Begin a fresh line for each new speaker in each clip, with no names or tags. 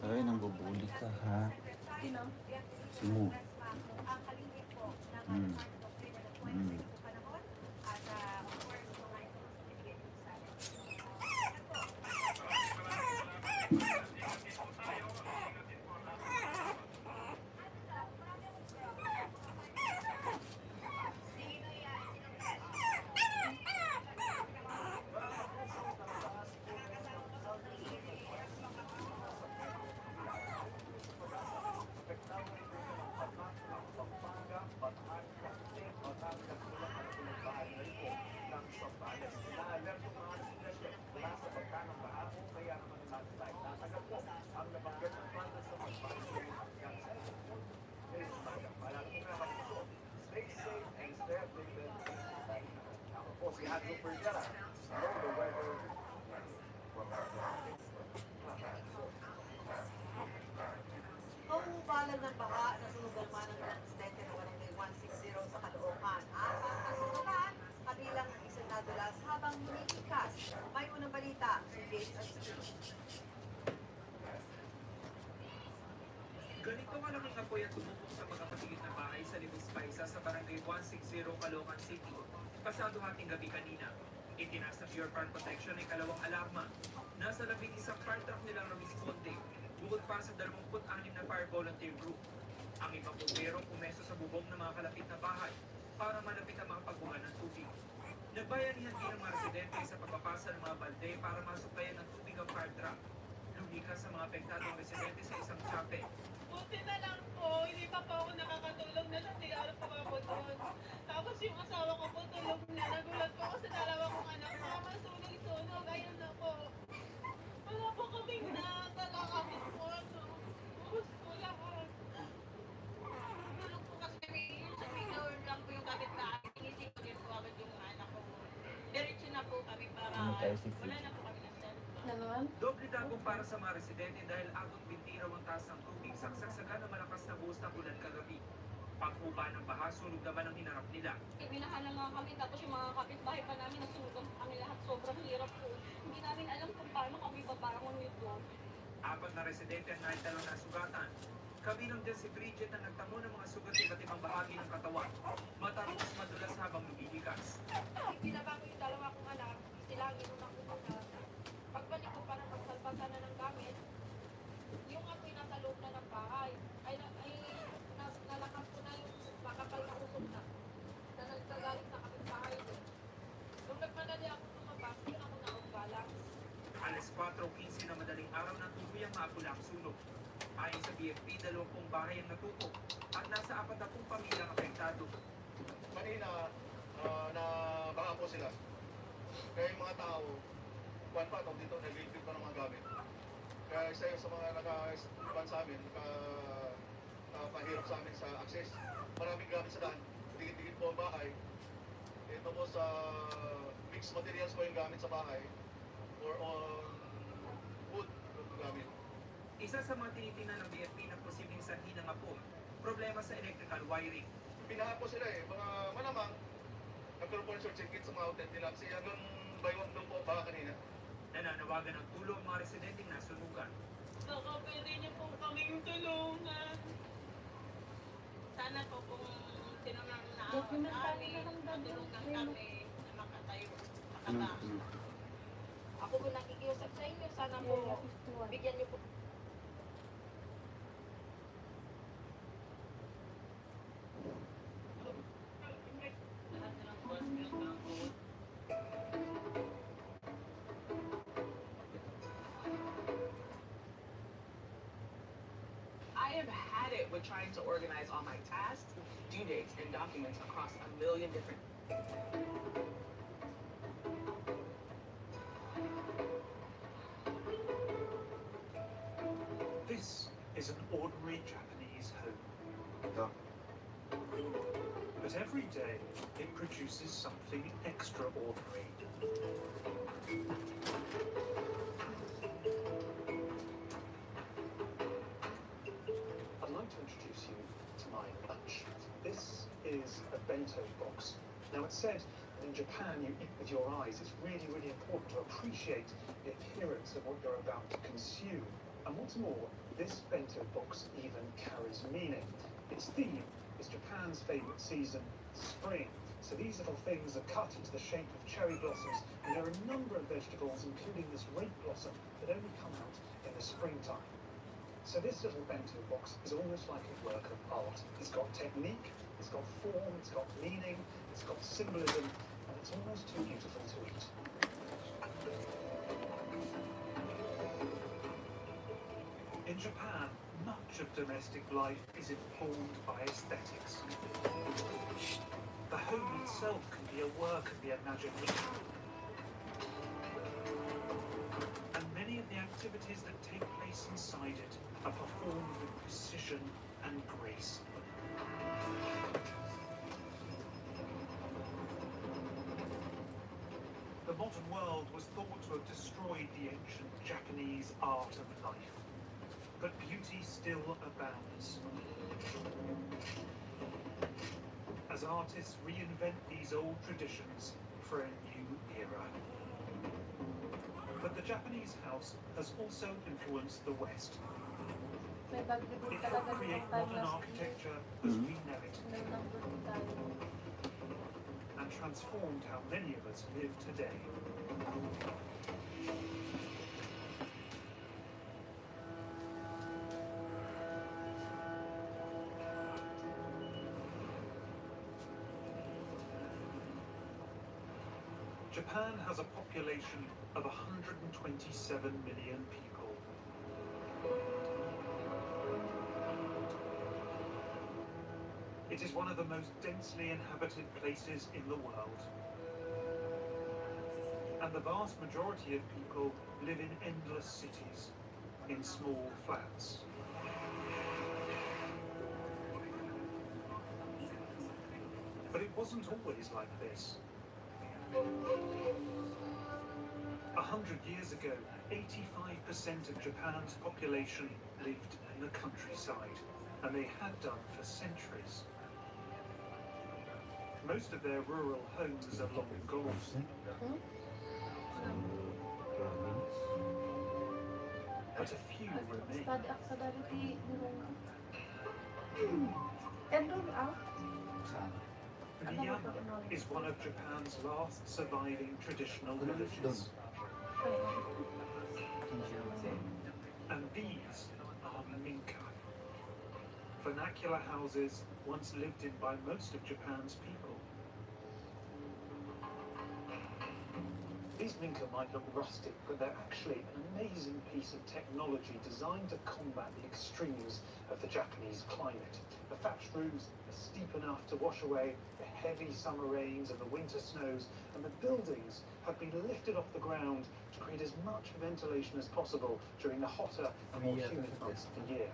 Ay, nambubuli ka ha. Sino? Hmm. Hmm.
Nauubalan ng baha na sunugalman ng presidente ng barangay 160 sa Caloocan. At ang kasunod, kabilang isang nadulas habang hinihikas. May unang balita, si James at Steve.
Ganito malaking apoy at tumupok sa mga patigid na bahay sa Libis Paisa sa barangay 160 Caloocan City. Pasado hating gabi kanina, itinaas ng Pure Fire Protection ay kalawang alarma. Nasa labing isang fire truck nilang rumisponde, bukod pa sa 26 na fire volunteer group. Ang ibang bumbero pumeso sa bubong ng mga kalapit na bahay para malapit ang mga pagbuhan ng tubig. Nagbayanihan din ang mga residente sa pagpapasa ng mga balde para masuklayan ng tubig ang fire truck. Lumikas sa mga apektadong residente sa isang tsape.
Buti na lang po, hindi pa po ako nakakatulog na sa CR pa ako doon. Tapos yung asawa ko po tulog na. Nagulat po ako sa dalawa kong anak. Mama, sunog-sunog. Ayun na po. Wala po kaming nakalakapit po. Gusto lang. Tulog po kasi kami. Sa window lang po yung kapit na inisip ko din po agad yung anak ko. Diretso na po kami para wala na po kami na cellphone.
Doble dagong para sa mga residente dahil agong bintiraw ang taas ng tubig sa saksagan ng malakas na buhos ng ulan kagabi. Paghuba ng baha, sunog naman ang hinarap nila.
Binahala nga kami, tapos yung mga kapitbahay pa namin nasunugan kami lahat. Sobrang hirap po. Hindi namin alam kung paano kami babangon nito.
4 na residente ang naitalo na sugatan. Kabilang din si Bridget na nagtamo ng mga sugat sa iba't ibang bahagi ng katawan. Matapos madulas habang lumilikas.
Pinabang yung dalawa kong anak, sila ang inunang kumuna. Pagbalik ko para magsalpasan na ng gamit, yung apoy nasa loob na ng bahay. Nalakas ko na yung makapal na usok na nagkagaling sa kapitbahay din. Nung nagmadali ako lumabas, yun ako na-off-balance.
Alas 4:15 na madaling araw na tuluyang maapula ang sunog. Ayon sa BFP, 20 bahay ang natupok at nasa 40 pamilyang apektado.
Kanina, na baka po sila. Kaya yung mga tao, buwan pa, dito, nag-rebuild pa ng mga gamit. Kaya isa yun sa mga naka-ban sa amin, nakapahirap sa amin sa access. Maraming gamit sa daan, dikit-dikit po ang bahay. Ito po sa mixed materials po yung gamit sa bahay or on wood yung gamit.
Isa sa mga tinitingnan ng BFP na posibleng sanhi ng apoy, problema sa electrical wiring.
Binaha po sila mga malamang, nagkaroon po ng short circuit sa mga outlet nila. Kasi hanggang by one doon po baka kanina.
Nananawagan ng tulong mga residenteng nasunugan.
Baka pwede niyo po kaming tulungan. Sana po kung sino nang namin, matulungan kami na makatayo, makabangon. Ako po nakikiusap sa inyo, sana po bigyan niyo po.
I have had it with trying to organize all my tasks, due dates, and documents across a million different...
This is an ordinary Japanese home. But every day, it produces something extraordinary. is a bento box. Now, it's said that in Japan you eat with your eyes. It's really, really important to appreciate the appearance of what you're about to consume. And what's more, this bento box even carries meaning. Its theme is Japan's favourite season, spring. So these little things are cut into the shape of cherry blossoms, and there are a number of vegetables, including this rape blossom, that only come out in the springtime. So this little bento box is almost like a work of art. It's got technique, it's got form, it's got meaning, it's got symbolism, and it's almost too beautiful to eat. In Japan, much of domestic life is informed by aesthetics. The home itself can be a work of the imagination. And many of the activities that take place inside it are performed with precision and grace. The modern world was thought to have destroyed the ancient Japanese art of life. But beauty still abounds. As artists reinvent these old traditions for a new era. But the Japanese house has also influenced the West.
May baglibot
It
talaga
helped create
nung time
modern
last year.
architecture as we know it,
Naglang tayo.
and transformed how many of us live today. Japan has a population of 127 million people. It is one of the most densely inhabited places in the world. And the vast majority of people live in endless cities, in small flats. But it wasn't always like this. 100 years ago, 85% of Japan's population lived in the countryside, and they had done for centuries. Most of their rural homes are long gone. But a few remain.
Study accelerated nung endon out.
Teshima is one of Japan's last surviving traditional villages. And these are minka, vernacular houses once lived in by most of Japan's people. These minka might look rustic, but they're actually an amazing piece of technology designed to combat the extremes of the Japanese climate. The thatched roofs are steep enough to wash away the heavy summer rains and the winter snows, and the buildings have been lifted off the ground to create as much ventilation as possible during the hotter and more humid months of the year.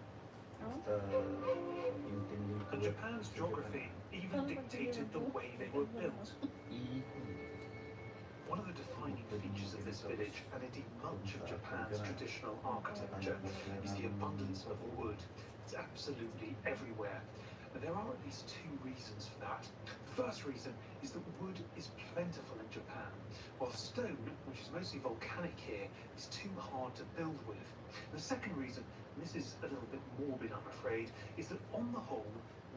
And Japan's geography even dictated the way they were built. One of the defining features of this village, and indeed much of Japan's traditional architecture, is the abundance of wood. It's absolutely everywhere. And there are at least two reasons for that. The first reason is that wood is plentiful in Japan, while stone, which is mostly volcanic here, is too hard to build with. The second reason, and this is a little bit morbid I'm afraid, is that on the whole,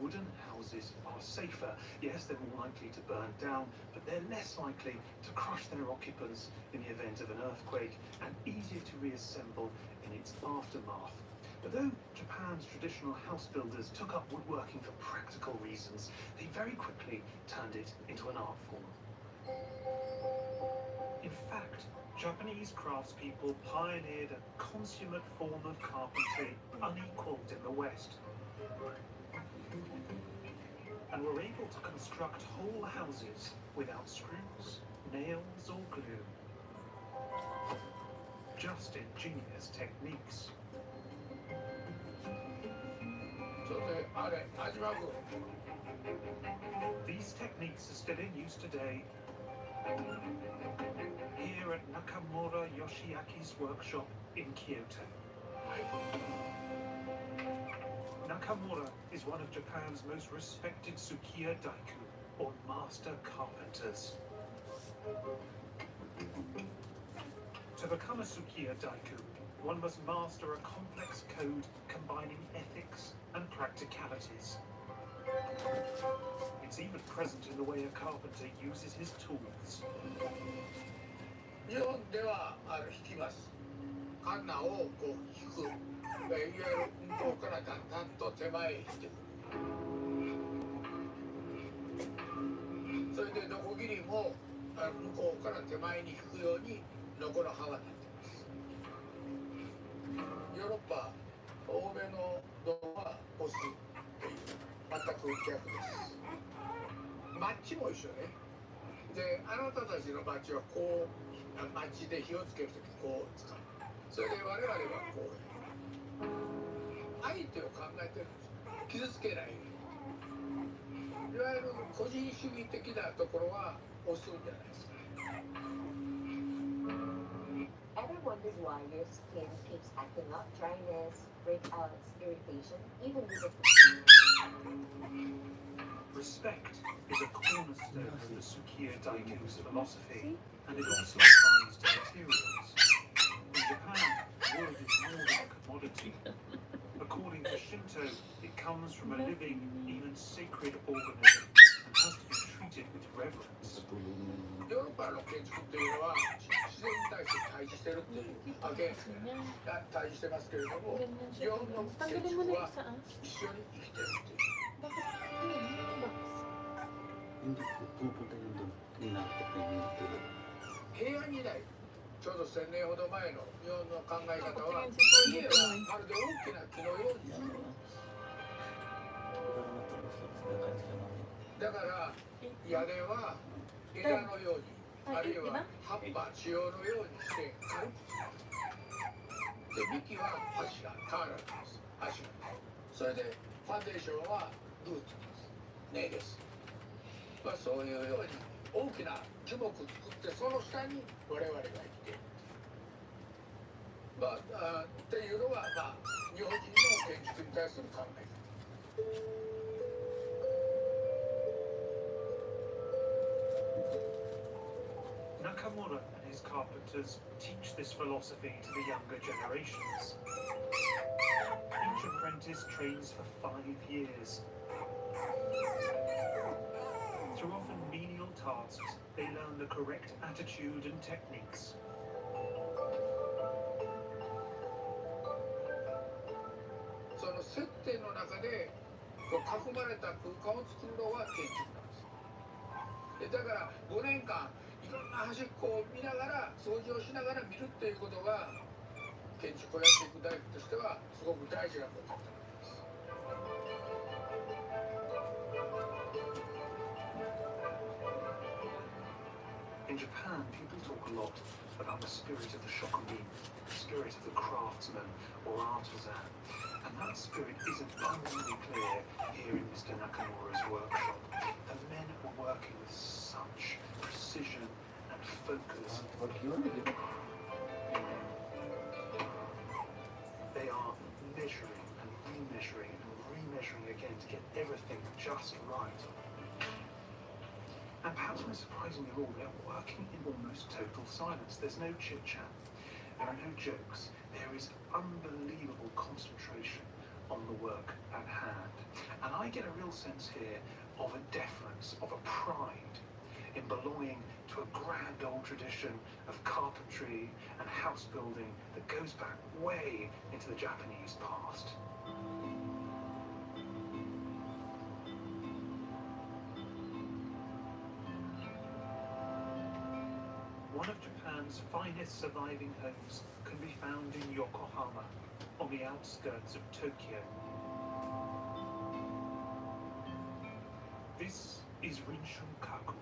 wooden houses are safer. Yes, they're more likely to burn down, but they're less likely to crush their occupants in the event of an earthquake, and easier to reassemble in its aftermath. But though Japan's traditional house builders took up woodworking for practical reasons, they very quickly turned it into an art form. In fact, Japanese craftspeople pioneered a consummate form of carpentry unequalled in the West, and were able to construct whole houses without screws, nails or glue. Just ingenious techniques. These techniques are still in use today here at Nakamura Yoshiaki's workshop in Kyoto. Nakamura is one of Japan's most respected Tsukiya Daiku, or master carpenters. To become a Tsukiya Daiku, one must master a complex code combining ethics and practicalities. It's even present in the way a carpenter uses his tools.
日本では引きます。カンナをこう引く。いわゆる向こうからだんだんと手前へ引いてくる。それでノコギリも向こうから手前に引くようにノコの刃がなってます。ヨーロッパ、欧米のドアは押すという全く逆です。マッチも一緒ね。で、あなたたちのマッチはこうマッチで火をつけるときこう使う。それで我々はこう相手を考えてるんです。傷つけない。いわゆる個人主義的なところは押すんじゃないですか。
Ever wondered why your skin keeps acting up? Dryness, breakouts, irritation, even with
Respect is a cornerstone of the Tsukiya Daiku's philosophy, and it also applies to materials. In Japan, wood is more than a commodity. According to Shinto, it comes from a living, even sacred organism, and has to be treated with reverence.
ヨーロッパの建築っていうのは自然に対して対峙してるっていうわけですね。対峙してますけれども、日本の建築は一緒に生きてるっていう。
Hindi po, pupunta yun doon. Tinakot na yung tulog.
平安時代、ちょうど1000年ほど前の日本の考え方は、家はまるで大きな木のように作る。 だから屋根は枝のように、あるいは葉っぱ、地葉のようにして軽く作る。で、幹は柱、ターナルです。柱。それでファンデーションはルーツです。根です。まあ、そういうように大きな樹木作ってその下に我々が生きている。まあ、っていうのが、まあ、日本人の建築に対する考え方。
Nakamura and his carpenters teach this philosophy to the younger generations. Each apprentice trains for 5 years. Through often menial tasks, they learn the correct attitude and techniques.
その接点の中でこう囲まれた空間を作るのが建築なんです。だから5年間いろんな端っこを見ながら掃除をしながら見るっていうことが建築をやっていく大工としてはすごく大事なことだと思います。
In Japan, people talk a lot about the spirit of the shokunin, the spirit of the craftsman or artisan, and that spirit is abundantly clear here in Mr. Nakamura's workshop. The men are working with such precision and focus. They are measuring and remeasuring and remeasuring again to get everything just right. And perhaps most surprisingly of all, they're working in almost total silence. There's no chit-chat. There are no jokes. There is unbelievable concentration on the work at hand. And I get a real sense here of a deference, of a pride in belonging to a grand old tradition of carpentry and house building that goes back way into the Japanese past. One of Japan's finest surviving homes can be found in Yokohama, on the outskirts of Tokyo. This is Rinshunkaku.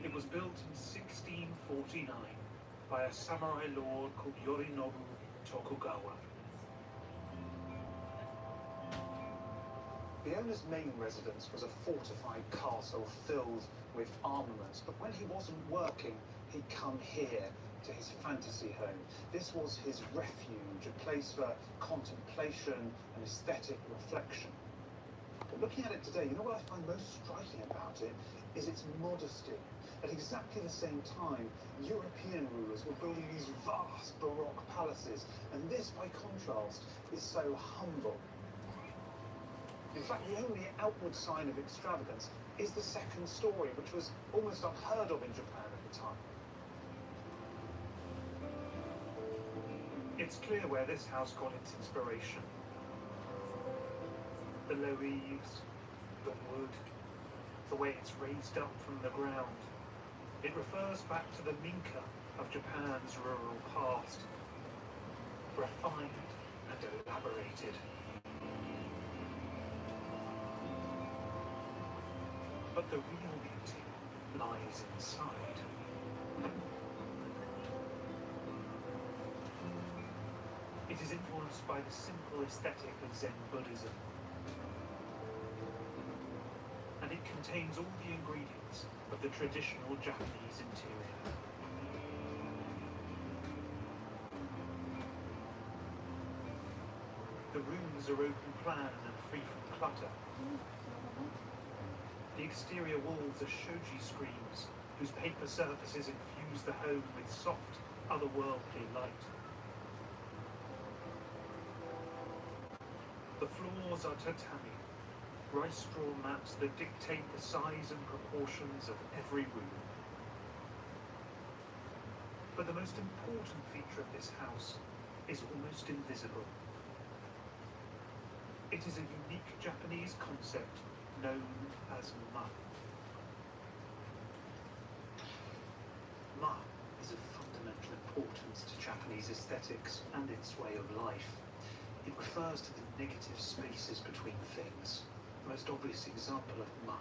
It was built in 1649 by a samurai lord called Yorinobu Tokugawa. The owner's main residence was a fortified castle filled with armaments, but when he wasn't working, he'd come here to his fantasy home. This was his refuge, a place for contemplation and aesthetic reflection. But looking at it today, you know what I find most striking about it is its modesty. At exactly the same time, European rulers were building these vast Baroque palaces, and this, by contrast, is so humble. In fact, the only outward sign of extravagance is the second story, which was almost unheard of in Japan at the time.
It's clear where this house got its inspiration. The low eaves, the wood, the way it's raised up from the ground. It refers back to the Minka of Japan's rural past, refined and elaborated. But the real beauty lies inside. It is influenced by the simple aesthetic of Zen Buddhism. And it contains all the ingredients of the traditional Japanese interior. The rooms are open plan and free from clutter. The exterior walls are shoji screens whose paper surfaces infuse the home with soft, otherworldly light. The floors are tatami, rice straw mats that dictate the size and proportions of every room. But the most important feature of this house is almost invisible. It is a unique Japanese concept known as ma. Ma is of fundamental importance to Japanese aesthetics and its way of life. It refers to the negative spaces between things. The most obvious example of ma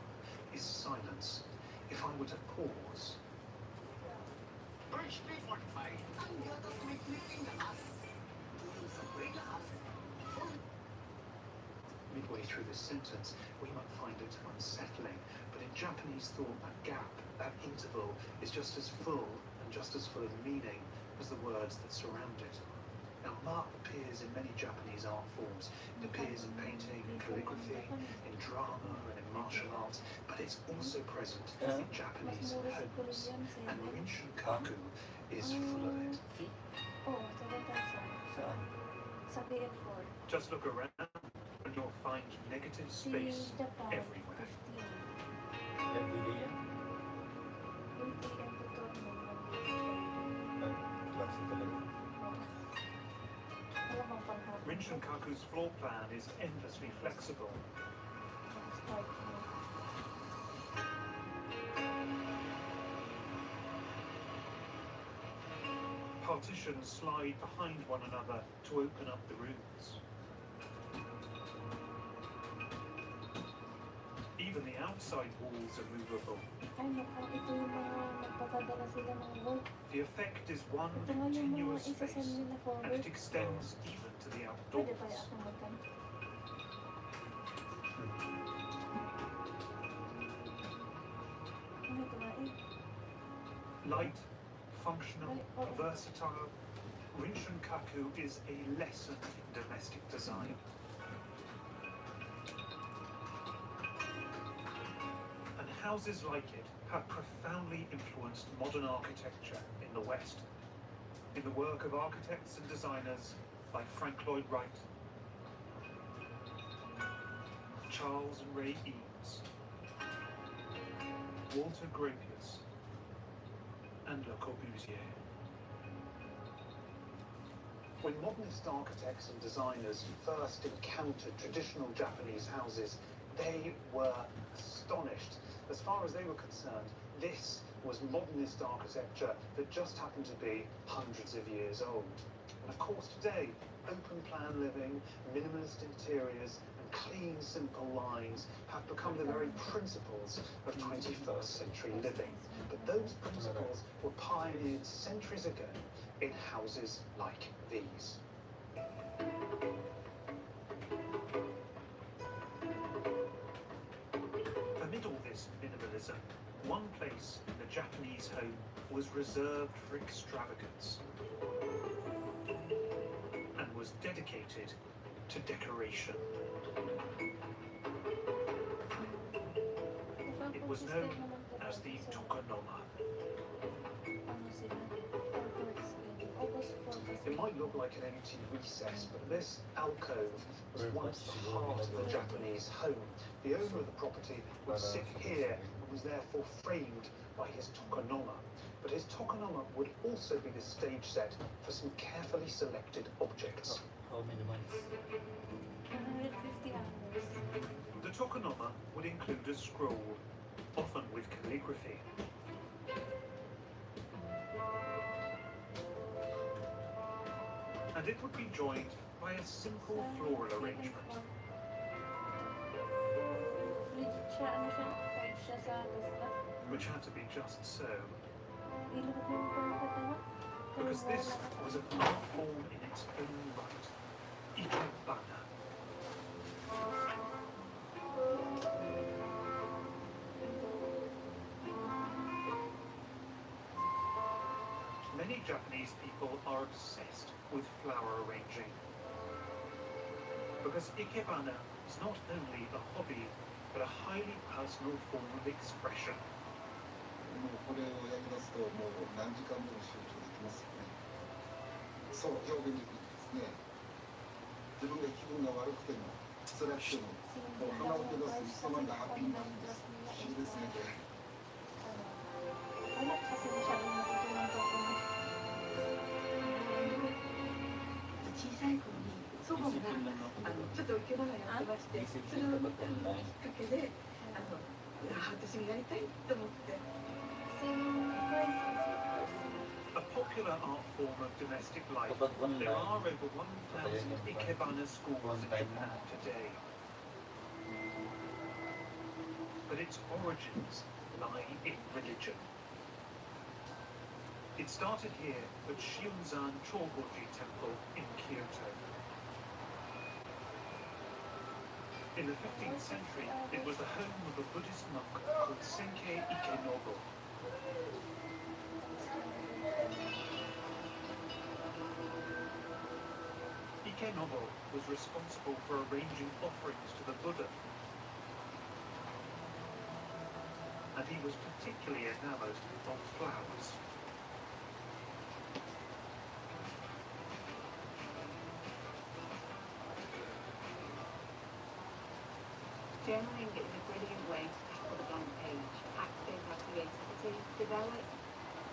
is silence. If I were to pause, midway through the sentence, we might find it unsettling, but in Japanese thought, that gap, that interval, is just as full and just as full of meaning as the words that surround it. Now, ma appears in many Japanese art forms. It appears in painting, in calligraphy, in drama, and in martial arts, but it's also present in Japanese homes, and Rinshinkaku is full of it.
Oh, 7,000.
Saan?
Sa PN4.
just look around and you'll find negative space everywhere.
Everyday yan?
8 AM to 12 noon.
Ay, klase talaga.
Wala bang panghapon?
Rinshinkaku's floor plan is endlessly flexible.
Start mo.
Partitions slide behind one another to open up the rooms. Even the outside walls are movable.
Ay, mukhang ito yung mga nagpapadala sila ng work.
The effect is one
Ito nga yung mga
continuous
isasend
space,
nila for
and
work.
it extends even to the
Pwede pa
outdoors.
ako magkanta. Ano ito nga eh?
Light, functional,
Ay, oo.
versatile, Rinshinkaku is a lesson in domestic design. And houses like it have profoundly influenced modern architecture in the West. In the work of architects and designers like Frank Lloyd Wright, Charles and Ray Eames, Walter Gropius, and Le Corbusier.
When modernist architects and designers first encountered traditional Japanese houses, they were astonished. As far as they were concerned, this was modernist architecture that just happened to be hundreds of years old. And of course today, open plan living, minimalist interiors, and clean, simple lines have become the very principles of 21st century living. But those principles were pioneered centuries ago in houses like these.
Amid all this minimalism, one place in the Japanese home
was reserved for extravagance and was dedicated to decoration. It was known as the tokonoma. It might look like an empty recess, but this alcove was once the heart of the Japanese home. The owner of the property would sit here and was therefore framed by his tokonoma. But his tokonoma would also be the stage set for some carefully selected objects.
How many months?
150 hours.
The tokonoma would include a scroll, often with calligraphy. And it would be joined by a simple floral arrangement. Which had to be just so. Because this was an art form in its own right. Ikebana. Many Japanese people are obsessed with flower arranging. Because Ikebana is not only a hobby, but a highly personal form of expression.
もうこれをやりだすともう何時間でも集中できますよね。そう表現できるんですね。自分が気分が悪くても辛くてももう鼻を出す人までハッピーになるんです。不思議ですねこれ。
Anak kasi masyadong natutunan ko kung
小さい頃に祖母がちょっと生け花やってまして、それを見たのがきっかけで私もやりたいと思って。
A popular art form of domestic life, there are over 1,000 Ikebana schools in Japan today. But its origins lie in religion. It started here at Shiunzan Chogoji Temple in Kyoto. In the 15th century, it was the home of a Buddhist monk called Senkei Ikenobu. Ikenobu was responsible for arranging offerings to the Buddha. And he was particularly enamored of flowers.
Journaling is a brilliant way to tackle the blank page, active our creativity, develop.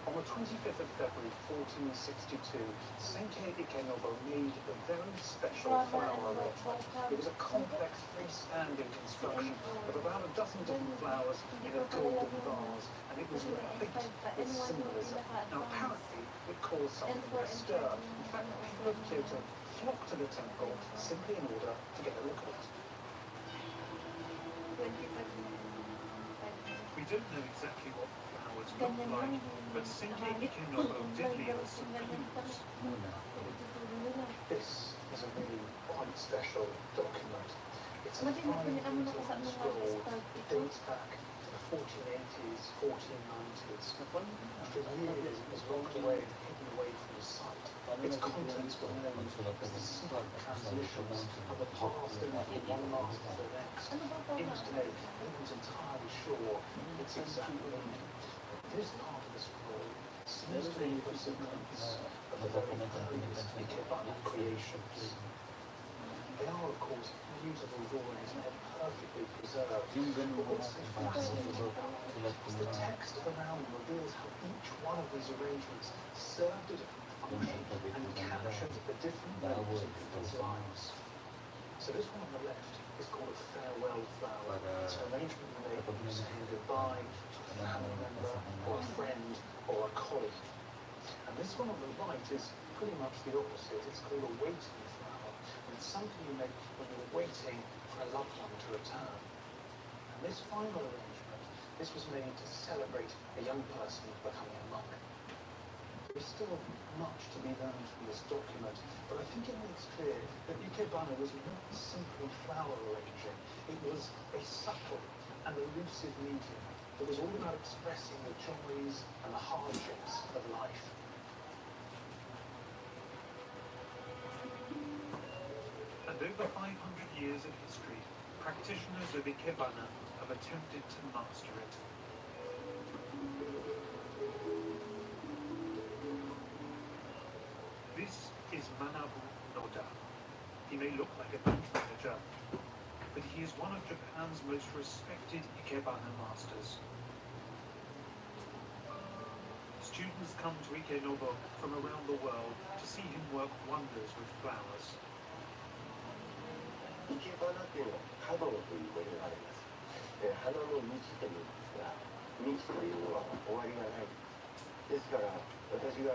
On the 25th of February 1462, Senkei Ikenobu made a very special flower arrangement. It was a complex freestanding construction of about a dozen different flowers in a golden vase, and it was replete with symbolism. Now apparently it caused something of a stir. In fact, people of Kyoto flocked to the temple simply in order to get a look at it. We don't know exactly what the flowers look like, but Senkei Ikenobu did leave us some clues. This is a really quite special document. It's a 5-meter scroll. It dates back to the 1480s, 1490s. For years it was locked away and hidden away from the sight. Its contents were known as the secret transmissions of the past and from one master to the next. Even today, no one's entirely sure its exact meaning. This part of the scroll seems to be the sequence of the very earliest Ikebana creations. They are, of course, beautiful drawings and perfectly preserved. But what's so fascinating is the text around them reveals how each one of these arrangements served a different function and captured the different moments in people's lives. So this one on the left is called a farewell flower. It's an arrangement you make when you're saying goodbye to a family member or a friend or a colleague. And this one on the right is pretty much the opposite. It's called a waiting flower. And it's something you make when you're waiting for a loved one to return. And this final arrangement, this was made to celebrate a young person becoming a monk. There's still much to be learned from this document, but I think it makes clear that Ikebana was not simply flower arranging. It was a subtle and elusive medium It was all about expressing the joys and the hardships of life. And over 500 years of history, practitioners of Ikebana have attempted to master it. This is Manabu Noda. He may look like a bank manager, but he is one of Japan's most respected Ikebana masters. Students come to Ikenobo from around the world to see him work wonders with flowers.
生け花っていうのは花道ということがあります。花の道というんですが、道というのは終わりがない。ですから私が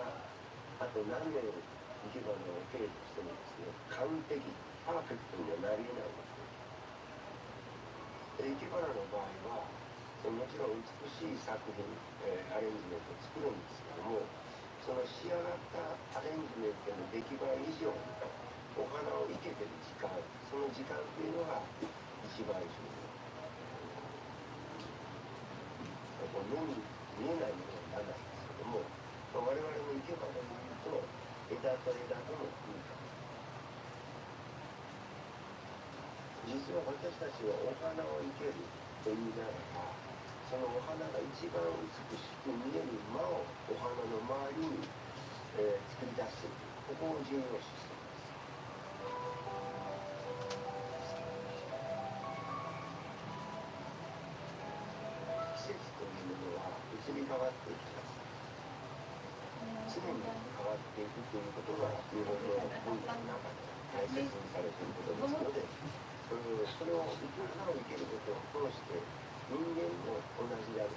あと何年生け花を受けるとしてもですね、完璧、パーフェクトにはなり得ないんですね。生け花の場合はもちろん美しい作品、アレンジメントを作るんですけども、その仕上がったアレンジメントの出来栄え以上にお花を生けてる時間、その時間っていうのが一番重要。目に見えないものにならないんですけども、我々の生け花でいうと枝と枝との空間。実は私たちはお花を生けるというならば、そのお花が一番美しく見える間をお花の周りに、作り出していく。ここを重要視しています。季節というものは移り変わっていきます。常に変わっていくということが日本の文化の中で大切にされていることですので、それを花を生けることを通して人間も同じである。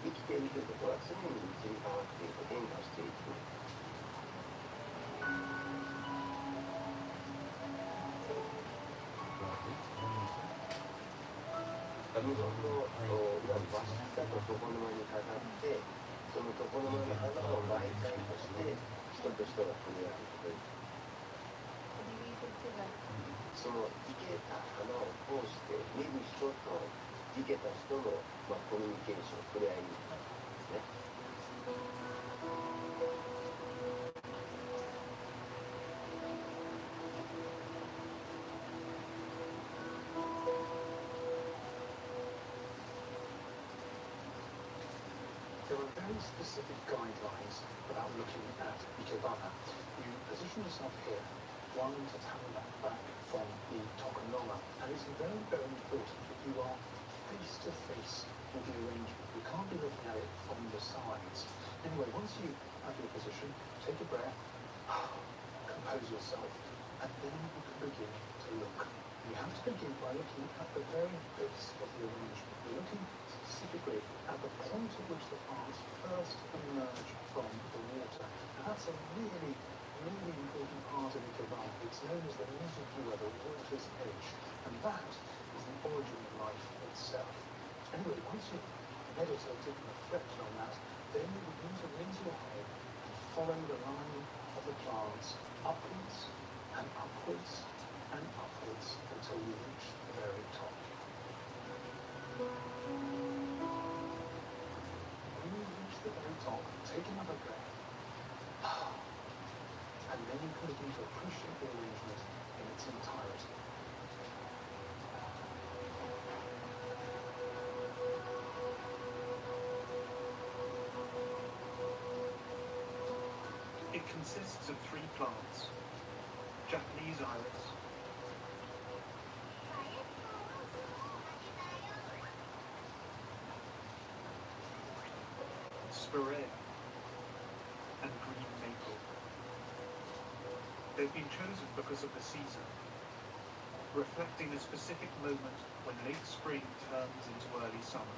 生きているということは常に移り変わっていく、変化していく。日本の和室だと床の間に飾って、その床の間の花を媒介として人と人が触れ合うことに。その生けた花を通して見る人と生けた人の、コミュニケーション、触れ合いになるんですね。
There are very specific guidelines about looking at Ikebana. You position yourself here, one tatami back from the tokonoma, and it's very, very important that you are face to face with the arrangement. You can't be looking at it from the sides. Anyway, once you have your position, take a breath, compose yourself, and then you can begin to look. You have to begin by looking at the very base of the arrangement. You're looking specifically at the point at which the plants first emerge from the water. Now that's a really, really important part of Ikebana. It's known as the Mizuki, where the water's edge, and that is the origin of life itself. Anyway, once you've meditated and reflected on that, then you begin to raise your head and follow the line of the plants upwards and upwards and upwards until you reach the very top. When you reach the very top, take another breath, and then you can begin to appreciate the arrangement in its entirety. It consists of 3 plants: Japanese iris, spirea, and green maple. They've been chosen because of the season, reflecting a specific moment when late spring turns into early summer.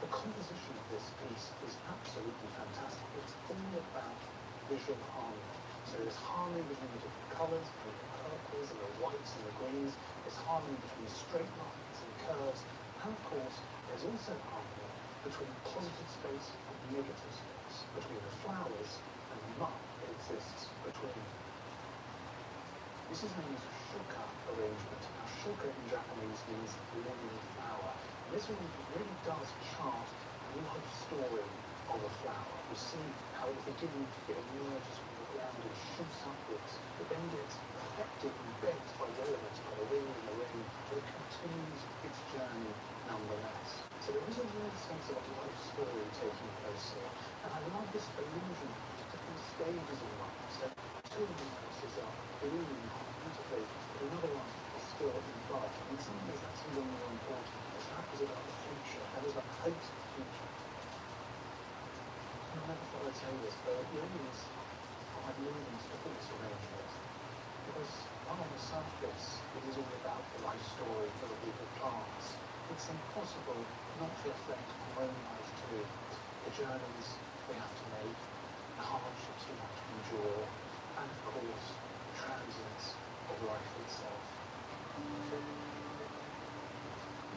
The composition of this piece is absolutely fantastic. It's all about visual harmony. So there's harmony between the different colours, between the purples and the whites and the greens. There's harmony between straight lines and curves. And of course, there's also harmony between positive space and negative space, between the flowers and the mud that exists between them. This is known as a shuka arrangement. Now, shuka in Japanese means living flower. This one really does chart a life story of a flower. You see how at the beginning it emerges from the ground and shoots upwards, but then gets affected and bent by the elements, by the wind and the rain, but it continues its journey nonetheless. So there is a real sense of a life story taking place here, and I love this allusion to different stages in life. So two of the houses are blooming beautifully, but another one is still in bud. And in some ways that's even more important, because that is about the future, that is about hope for the future. I never thought I'd say this, but it really is quite moving to look at this arrangement, because while on the surface it is all about the life story for the people plants, it's impossible not to reflect on our own life too. The journeys we have to make, the hardships we have to endure, and of course, the transience of life itself.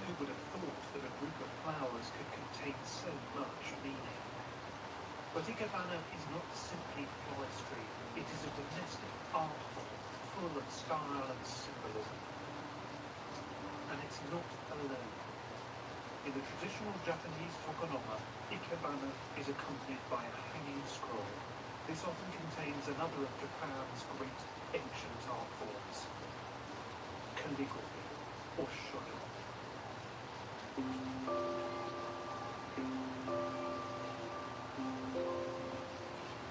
Who would have thought that a group of flowers could contain so much meaning? But Ikebana is not simply floristry, it is a domestic art form full of style and symbolism. And it's not alone. In the traditional Japanese tokonoma, Ikebana is accompanied by a hanging scroll. This often contains another of Japan's great ancient art forms, calligraphy, or shodo.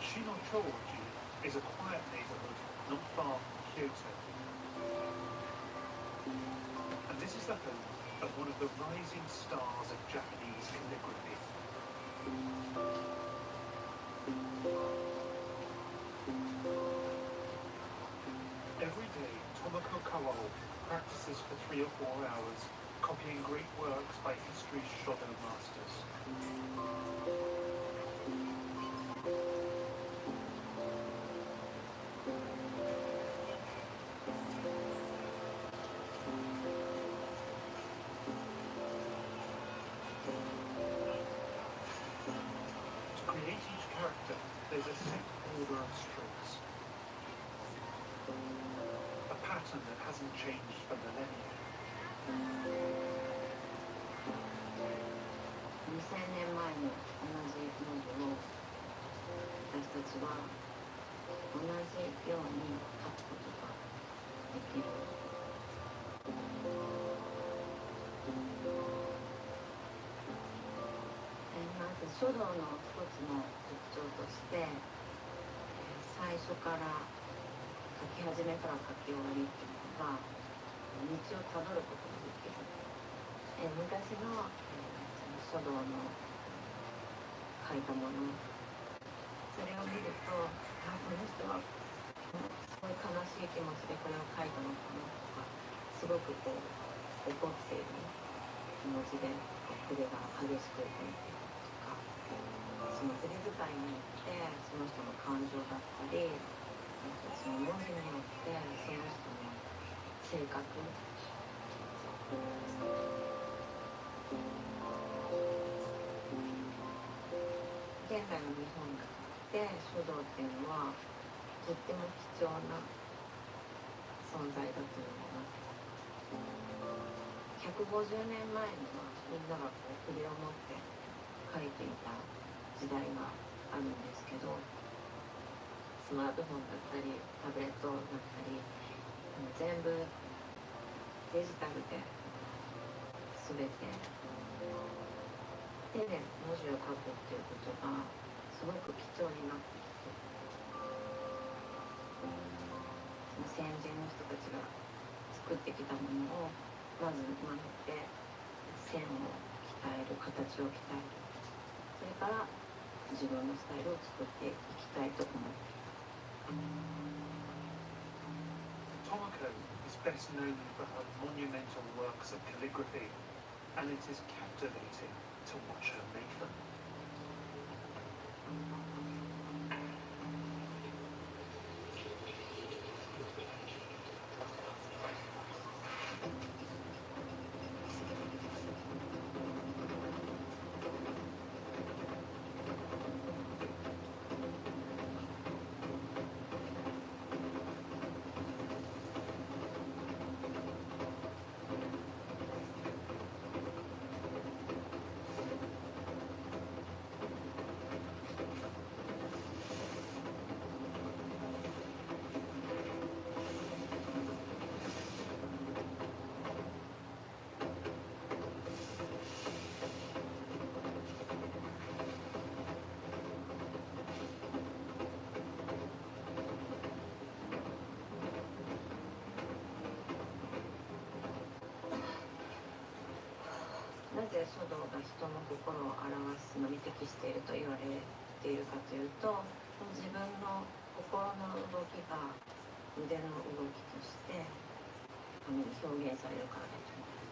Shinochoji is a quiet neighborhood not far from Kyoto. And this is the home of one of the rising stars of Japanese calligraphy. Every day, Tomoko Kawao practices for 3 or 4 hours, copying great works by history's shodo masters. There's a set order of strokes, a pattern that hasn't changed for millennia.
2000年前の同じ文字を私たちは同じように書くことができる。まず書道の一つの特徴として、最初から書き始めから書き終わりっていうのが道をたどることができる。昔の、書道の書いたもの、それを見ると、この人はすごい悲しい気持ちでこれを書いたのかなとか、すごくこう怒っている気持ちで筆が激しく動いているとか、その筆遣いによってその人の感情だったり、その文字によってその人の性格、現代の日本で書道っていうのはとっても貴重な存在だと思います。150年前にはみんながこう筆を持って書いていた時代があるんですけど、スマートフォンだったりタブレットだったり全部デジタルで全て手で文字を書くっていうことがすごく貴重になってきて、その先人の人たちが作ってきたものをまず学んで線を鍛える、形を鍛える、それから自分のスタイルを作っていきたいと思っています。
Tomoko is best known for her monumental works of calligraphy, and it is captivating to watch her make them.
ぜ書道が人の心を表すのに適していると言われているかというと、自分の心の動きが腕の動きとして紙に表現されるからだと思います。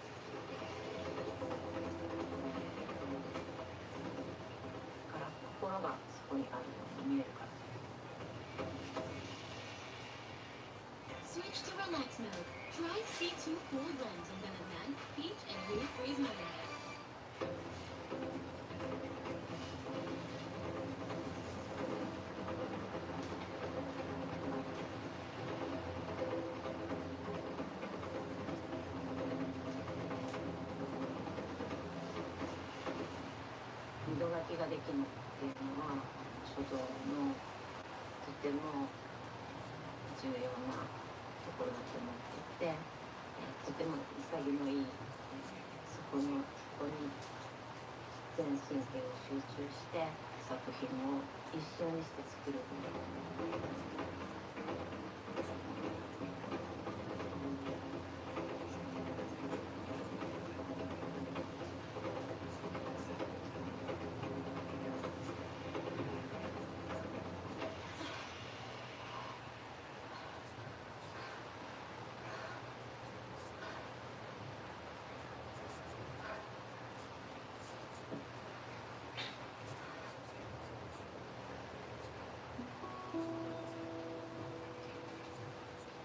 だから心がそこにあるように見えるから。
Switch to relax mode. Try C2 Cool Blends and banana, peach, and blue freeze mother.
二度書きができるっていうのは書道のとても重要なところだと思っていて、とても潔い、そこに全神経を集中して作品を一緒にして作る。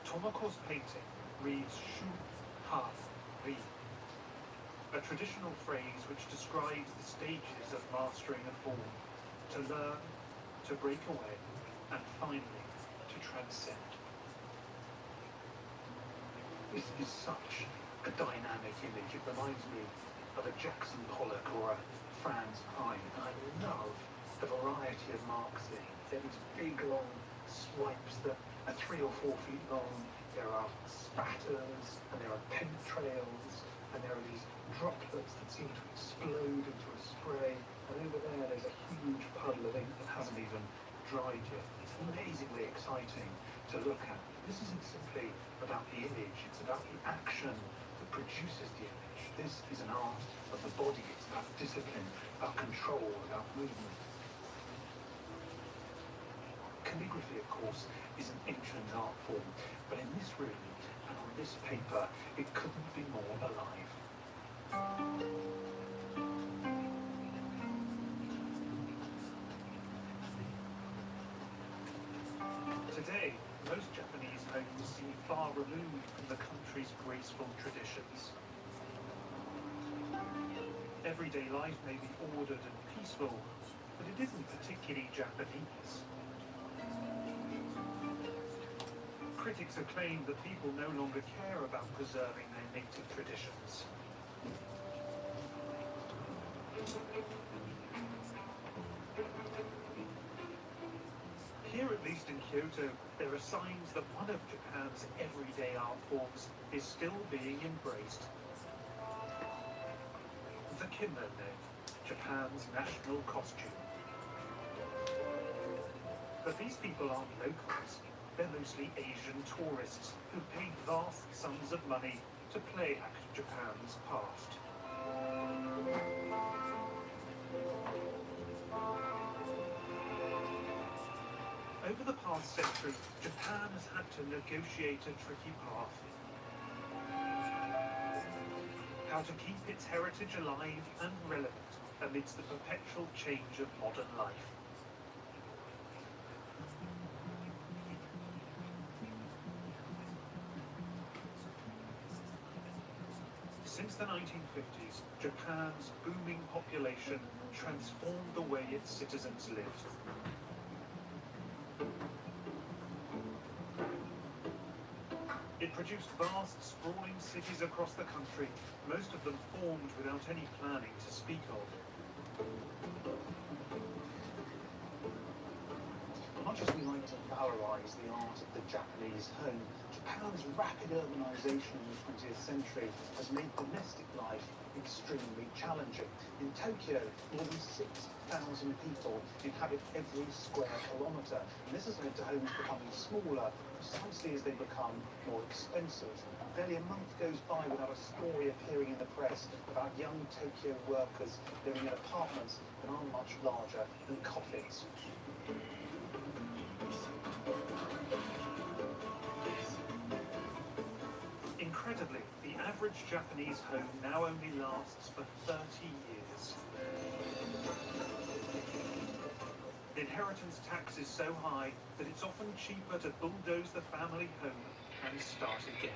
Tomoko's painting reads shu ha ri, a traditional phrase which describes the stages of mastering a form: to learn, to break away, and finally to transcend. This is such a dynamic image. It reminds me of a Jackson Pollock or a Franz Heine. I love the variety of marks in it. There are these big long swipes that are 3 or 4 feet long. There are spatters, and there are paint trails, and there are these droplets that seem to explode into a spray. And over there's a huge puddle of ink that hasn't even dried yet. It's amazingly exciting to look at. This isn't simply about the image, it's about the action that produces the image. This is an art of the body. It's about discipline, about control, about movement. Calligraphy, of course, is an ancient art form, but in this room and on this paper, it couldn't be more alive. Today, most Japanese homes seem far removed from the country's graceful traditions. Everyday life may be ordered and peaceful, but it isn't particularly Japanese. Critics have claimed that people no longer care about preserving their native traditions. Here, at least in Kyoto, there are signs that one of Japan's everyday art forms is still being embraced. The kimono, Japan's national costume. But these people aren't locals. They're mostly Asian tourists who've paid vast sums of money to play act Japan's past. Over the past century, Japan has had to negotiate a tricky path. How to keep its heritage alive and relevant amidst the perpetual change of modern life. Since the 1950s, Japan's booming population transformed the way its citizens lived. It produced vast, sprawling cities across the country, most of them formed without any planning to speak of. Much much as we like to valorize the art of the Japanese home, Japan's rapid urbanization in the 20th century has made domestic life extremely challenging. In Tokyo, more than 6,000 people inhabit every square kilometre, and this has led to homes becoming smaller precisely as they become more expensive. Barely a month goes by without a story appearing in the press about young Tokyo workers living in apartments that are much larger than coffins.
Incredibly, the average Japanese home now only lasts for 30 years. Inheritance tax is so high that it's often cheaper to bulldoze the family home and start again.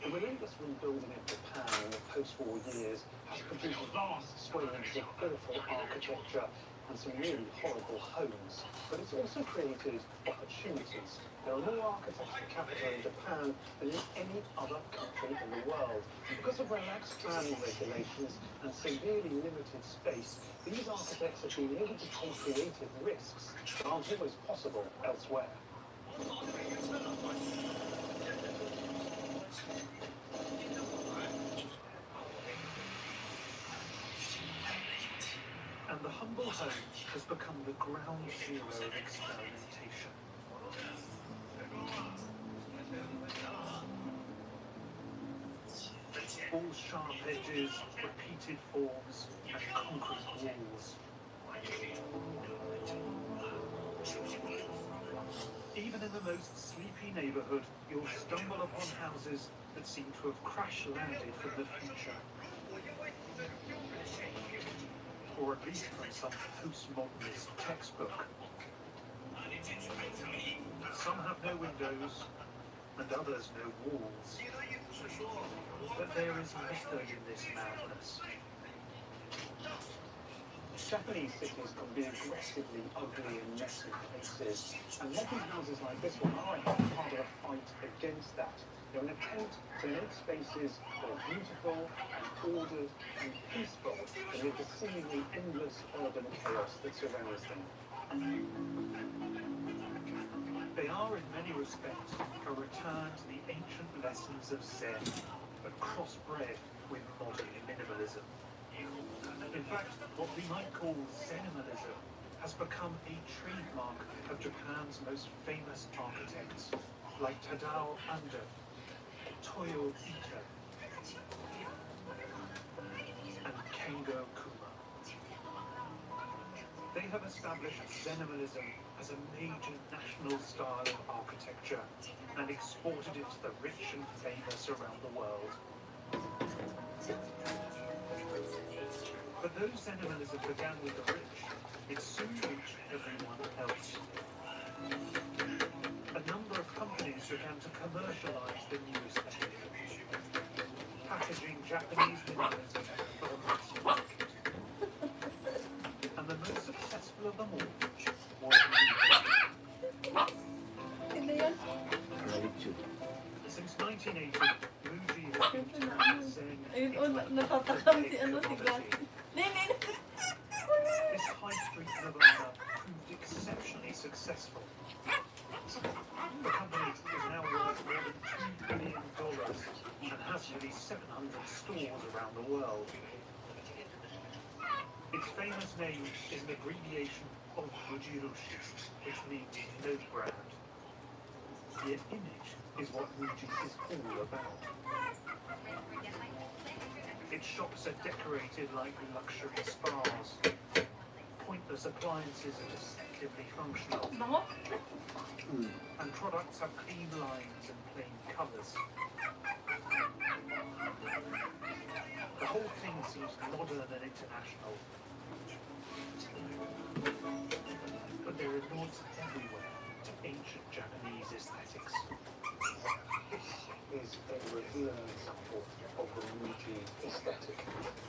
The relentless rebuilding of Japan in the post-war years has produced vast swathes of awful architecture and some really horrible homes. But it's also created opportunities. There are more architects per capita in Japan than in any other country in the world. And because of relaxed planning regulations and severely limited space, these architects have been able to take creative risks that aren't always possible elsewhere.
And the humble home has become the ground zero of experimentation. All sharp edges, repeated forms, and concrete walls. Even in the most sleepy neighbourhood, you'll stumble upon houses that seem to have crash-landed from the future. Or at least from some postmodernist textbook. Some have no windows, and others no walls. But there is method in this madness.
Japanese cities can be aggressively ugly and messy places, and modern houses like this one are part of a fight against that. They're an attempt to make spaces that are beautiful and ordered and peaceful amid the seemingly endless urban chaos that surrounds them.
They are in many respects a return to the ancient lessons of Zen, but crossbred with modern minimalism. In fact, what we might call Zenimalism has become a trademark of Japan's most famous architects, like Tadao Ando, Toyo Ito, and Kengo Kuma. They have established Zenimalism as a major national style of architecture and exported it to the rich and famous around the world. But though Zenimalism began with the rich, it soon reached everyone else. A number of companies began to commercialize the new aesthetic, packaging Japanese minimalism for the mass market. And the most successful of them all was Muji. Since 1980, Muji has been turning Zen into a commodity. This high street nirvana proved exceptionally successful. The company is now worth more than $2 billion and has nearly 700 stores around the world. Its famous name is an abbreviation of Mujirushi, which means no brand. Yet image is what Muji is all about. Its shops are decorated like luxury spas. Pointless appliances are deceptively functional. And products have clean lines and plain colours. The whole thing seems modern and international. But there are nods everywhere to ancient Japanese aesthetics.
This is a revealing example of the Muji aesthetic,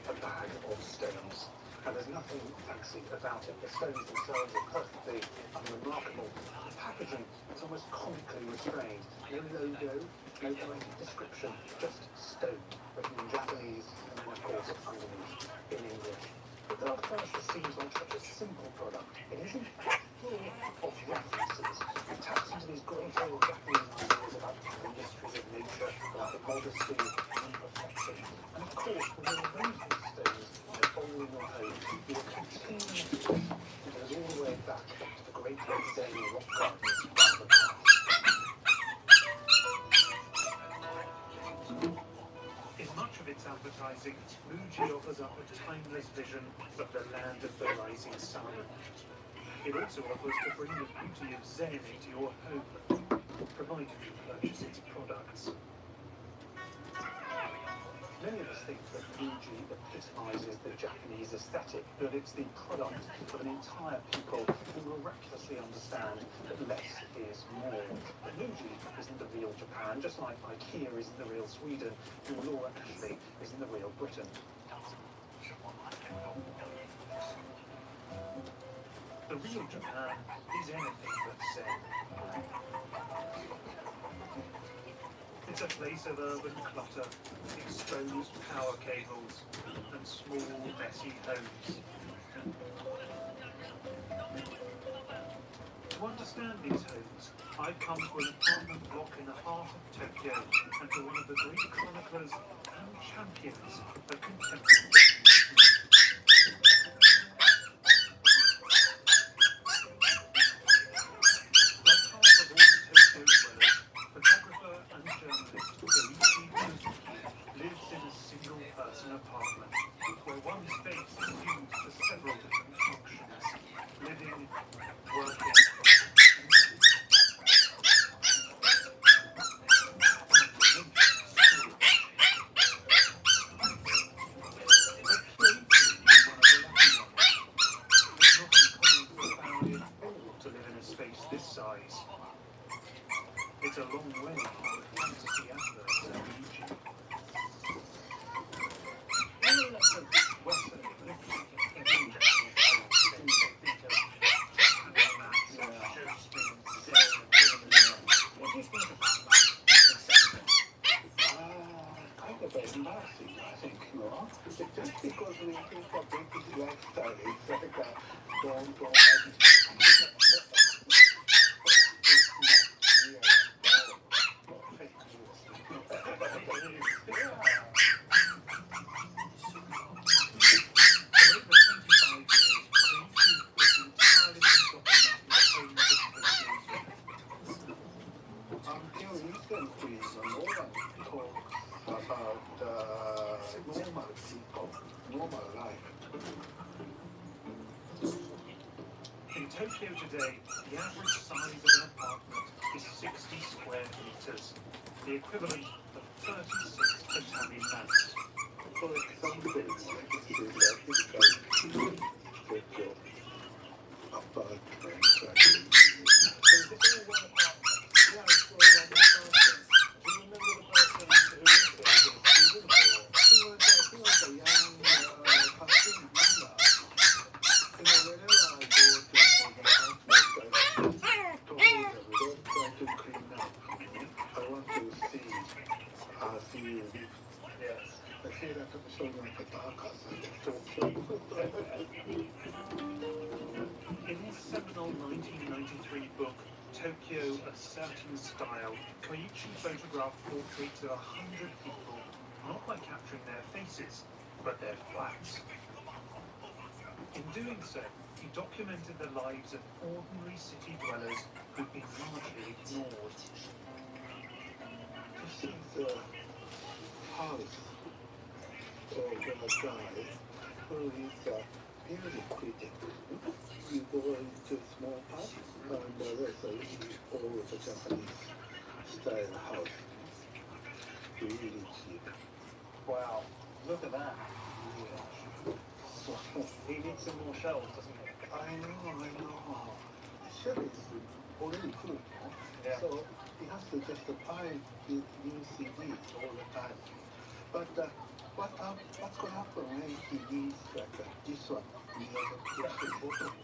a bag of stones. and there's nothing fancy about it. The stones themselves are perfectly unremarkable. The packaging is almost comically restrained. No logo, no poetic description, just stone, written in Japanese, and then of course underneath in English. But at first it seems like such a simple product. It is in fact full of references. It taps into these great old Japanese ideas about the mysteries of nature, about the modesty and imperfection. And of course, when you arrange these stones in a bowl in your home, you will continue to go all the way back to the great Zen rock gardens of the past. In much of its advertising, Muji offers up a timeless vision of the land of the rising sun. It also offers to bring the beauty of Zen into your home, provided you purchase its products. Many of us think that Muji epitomizes the Japanese aesthetic, but it's the product of an entire people who miraculously understand that less is more. But Muji isn't the real Japan, just like IKEA isn't the real Sweden, and Laura Ashley isn't the real Britain. The real Japan is anything but Zen. It's a place of urban clutter, exposed power cables, and small, messy homes. To understand these homes, I've come to an apartment block in the heart of Tokyo and to one of the great chroniclers and champions of contemporary Japanese. Lives in a single-person apartment, where one space is used for several different functions: living, working, to live in a space this size. It's a long way from the fantasy adverts at Muji.
Kind of embarrassing, I think, no? Just because we think of British lifestyle, it's like a don't until recently, no one talks about normal people, normal life.
In Tokyo today, the average size of an apartment is 60 square meters, the equivalent of 36 tatami mats.
For example, this is a typical Tokyo apartment. So this is one apartment. Yeah, it's for one apartment. Do you remember the person who lived there? He was a young cartoon manga. You know, whenever I go to the apartment, I told her, don't try to clean up. I want to see you live. Yes. I feel like I'm showing like a dark
In his seminal 1993 book, Tokyo, A Certain Style, Koichi photographed portraits of 100 people, not by capturing their faces, but their flats. In doing so, he documented the lives of ordinary city dwellers who'd been largely ignored.
This is a house of a guy who is a music critic. You go into a small pub and there's a old Japanese style house. Really cheap.
Wow, look at that. He needs some more shelves, doesn't he?
I know. Shelf is already full, no?
Yeah.
So he has to just buy new CDs all the time. But what's going to happen when he needs like this one near the bottom?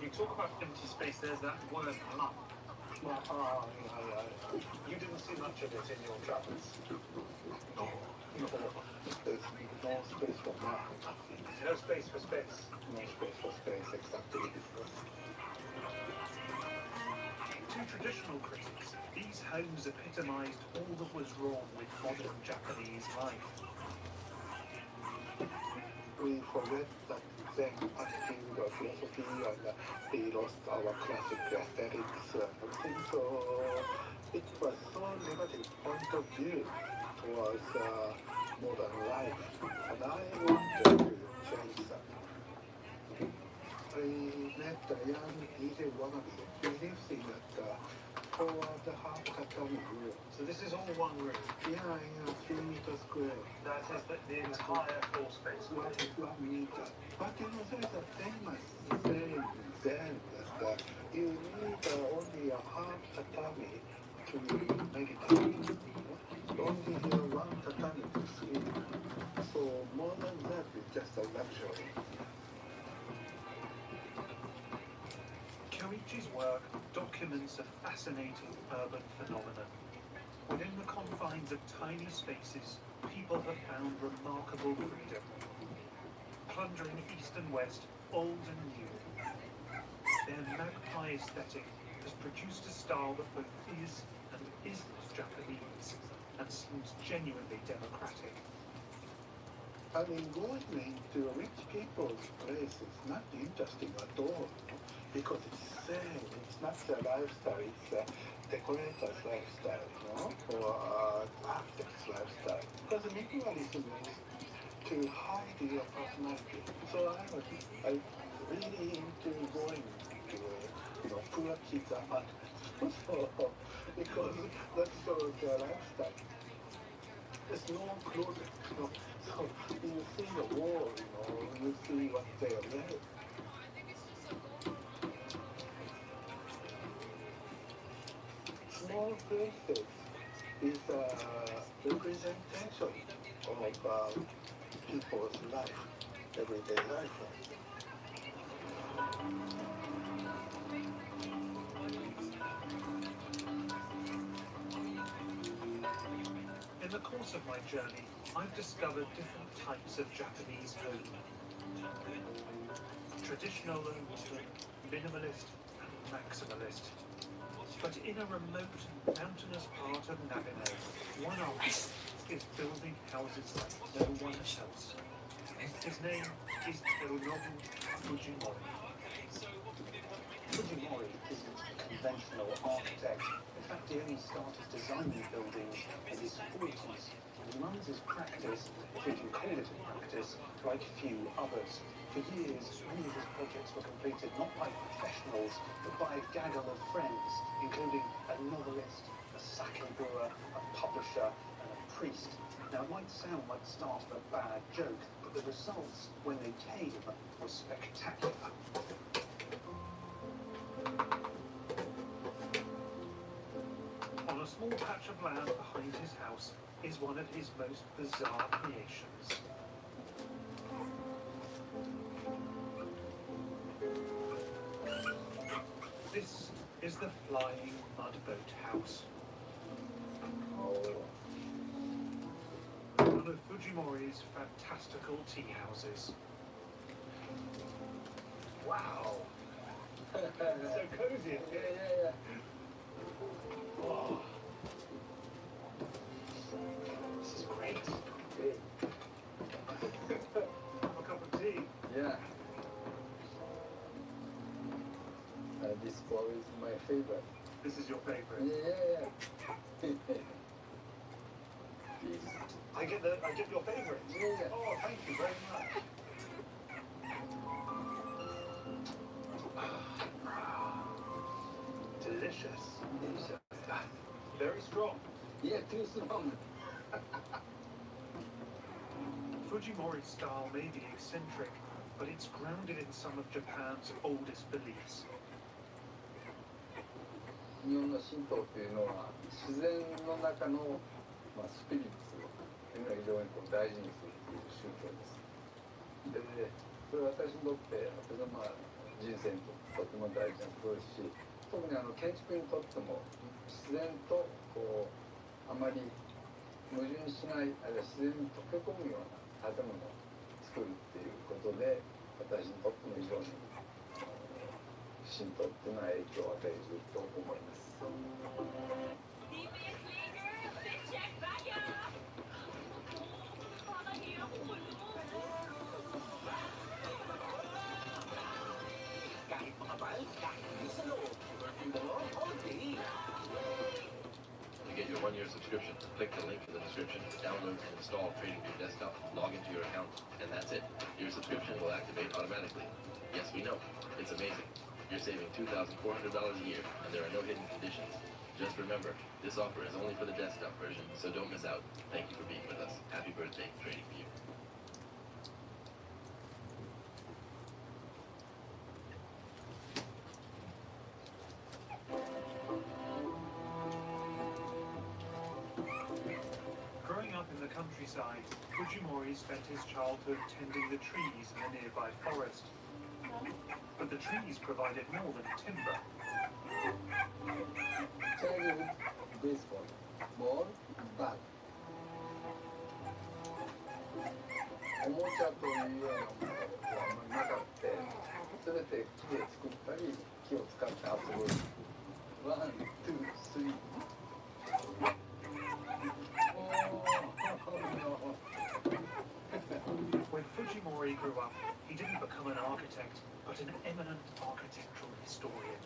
You talk about empty space, there's that word lump. You didn't see much of it in your travels.
No, there's no space for that.
No space for space.
No space for space, exactly.
To traditional critics, these homes epitomized all that was wrong with modern Japanese life.
We forget that Zen attitude or philosophy, and we lost our classic aesthetics and everything. So it was so negative point of view towards modern life, and I wanted to change that. I met a young DJ wannabe. He lives in that 4.5 tatami room.
So this is all one room.
Yeah, in a 3 meter square.
That is the entire floor space.
1 meter. But you know, there's a famous saying then that you need only a half tatami to meditate. Only 1 tatami to sleep. So more than that is just a luxury.
Koichi's work documents a fascinating urban phenomenon. Within the confines of tiny spaces, people have found remarkable freedom, plundering east and west, old and new. Their magpie aesthetic has produced a style that both is and isn't Japanese, and seems genuinely democratic.
I mean, going into rich people's place is not interesting at all, because it's same. It's not the lifestyle, it's a decorator's lifestyle, or architect's lifestyle. Because minimalism is to hide your personality. So I'm really into going to poor kids' apartments, because that shows their lifestyle. There's no clothing, so you see the wall, you see what they are wearing. Small places is a representation of people's life, everyday life.
In the course of my journey, I've discovered different types of Japanese home. Traditional and modern, minimalist and maximalist. But in a remote, mountainous part of Nagano, one artist is building houses like no one else. His name is Terunobu Fujimori.
Fujimori isn't a conventional architect. In fact, he only started designing buildings in his 40s, and he runs his practice, if we can call it a practice, like few others. For years, many of his projects were completed not by professionals, but by a gaggle of friends, including a novelist, a sake brewer, a publisher, and a priest. Now, it might sound like the start of a bad joke, but the results, when they came, were spectacular.
On a small patch of land behind his house is one of his most bizarre creations. This is the Flying Mudboat House. One of Fujimori's fantastical tea houses. Wow! So cozy.
Yeah.
Oh. This is great. Have a cup of tea.
Yeah. This ball is my favorite.
This is your favorite.
Yeah.
I get your favorite.
Yeah.
Oh, thank you very much. Delicious. Very strong.
Yeah, too strong.
Fujimori's style may be eccentric, but it's grounded in some of Japan's oldest beliefs.
日本の神道というのは自然の中の、スピリッツというのを非常に大事にするという宗教です。で、それは私にとって私の人生にとっても大事なことですし、特に建築にとっても自然とあまり矛盾しない、あるいは自然に溶け込むような建物を作るっていうことで、私にとっても非常に神道っていうのは影響を与えると思います。
To get your one-year subscription, click the link in the description, download and install Trading View Desktop, log into your account, and that's it. Your subscription will activate automatically. Yes, we know. It's amazing. You're saving $2,400 a year, and there are no hidden conditions. Just remember, this offer is only for the desktop version, so don't miss out. Thank you for being with us. Happy birthday, Trading View.
Growing up in the countryside, Fujimori spent his childhood tending the trees in the nearby forest. But the trees provided more than timber.
Childhood baseball, ball, bat. おもちゃというようなものはあんまりなかった。すべて木で作ったり、木を使って遊ぶ。ワン、ツー、スリー。
When Fujimori grew up, he didn't become an architect, but an eminent architectural historian.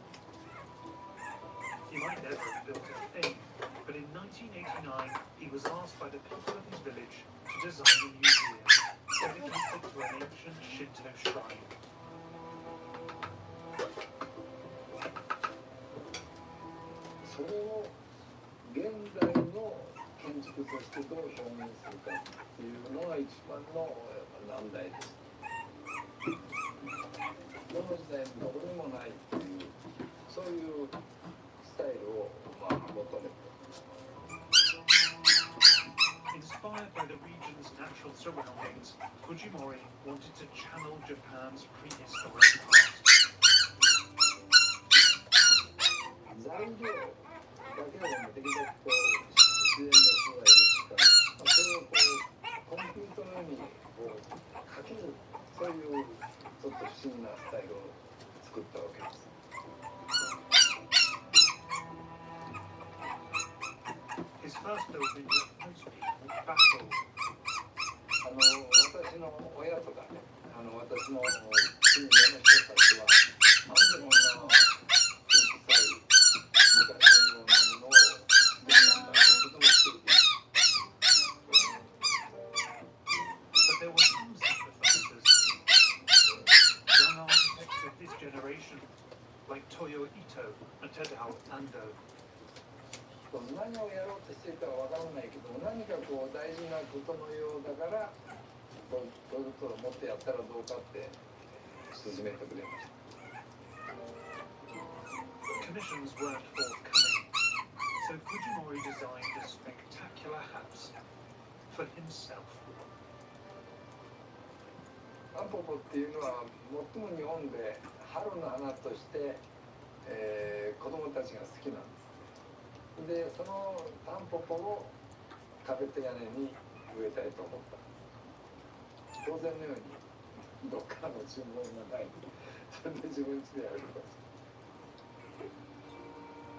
He might never have built a thing, but in 1989 he was asked by the people of his village to design a museum dedicated to an ancient Shinto shrine.
それを現代の建築としてどう表現するかっていうのが一番の難題です。どの時代にどこにもないっていうそういうスタイルを求めて。
Inspired by the region's natural surroundings, Fujimori wanted to channel Japan's prehistoric past.
材料だけでもできると自然の素材を使う、それをコンクリートのようにかける、そういうちょっと不思議なスタイルを作ったわけです。
His first building that most people baffled.
私の親とかね、私の近所の人たちはなんでこんな古臭い昔のようなものをできたんだってとても奇跡です。
But there were some sympathizers. Young architects of this generation, like Toyo Ito and Tadao Ando.
何をやろうとしているかは分からないけど、何か大事なことのようだからこういうことをもっとやったらどうかって勧めてくれました。
Commissions weren't forthcoming, so Fujimori designed a spectacular house for himself.
タンポポっていうのは最も日本で春の花として、子供たちが好きなんです。で、そのタンポポを壁と屋根に植えたいと思ったんです。当然のようにどっかの注文がない。それで自分家でやるこ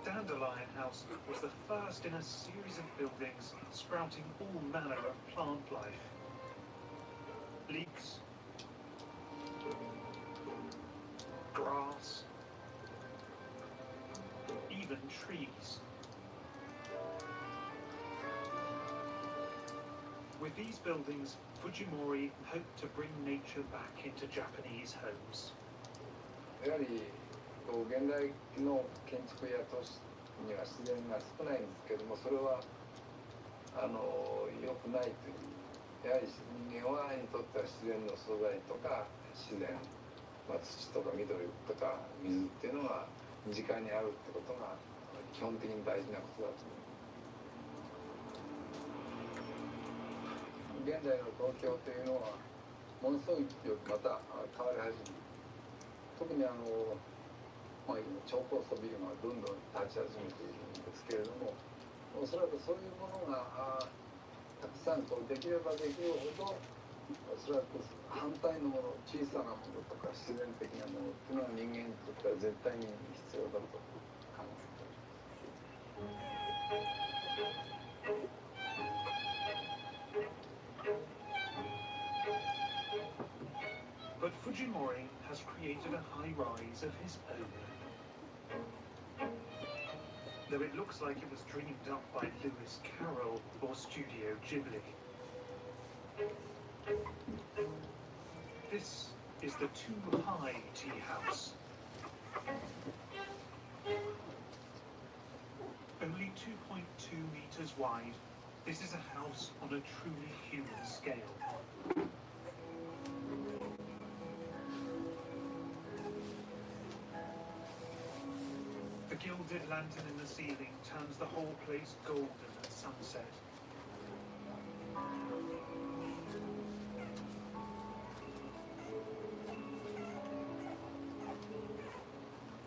と。
Dandelion House was the first in a series of buildings sprouting all manner of plant life. Leeks, grass, even trees. With these buildings, Fujimori hoped to bring nature back into Japanese homes.
やはり現代の建築や都市には自然が少ないんですけども、それは良くないという。やはり人間にとっては自然の素材とか自然、土とか緑とか水っていうのが身近にあるってことが
基本的に大事なことだと思う。現代の東京というのはものすごい勢いまた変わり始める。特に超高層ビルがどんどん立ち始めているんですけれども、おそらくそういうものがたくさんできればできるほど、おそらく反対のもの、小さなものとか自然的なものっていうのは人間にとっては絶対に必要だと考えております。
But Fujimori has created a high rise of his own. Though it looks like it was dreamed up by Lewis Carroll or Studio Ghibli. This is the Too High Tea House. Only 2.2 meters wide, this is a house on a truly human scale. The gilded lantern in the ceiling turns the whole place golden at sunset.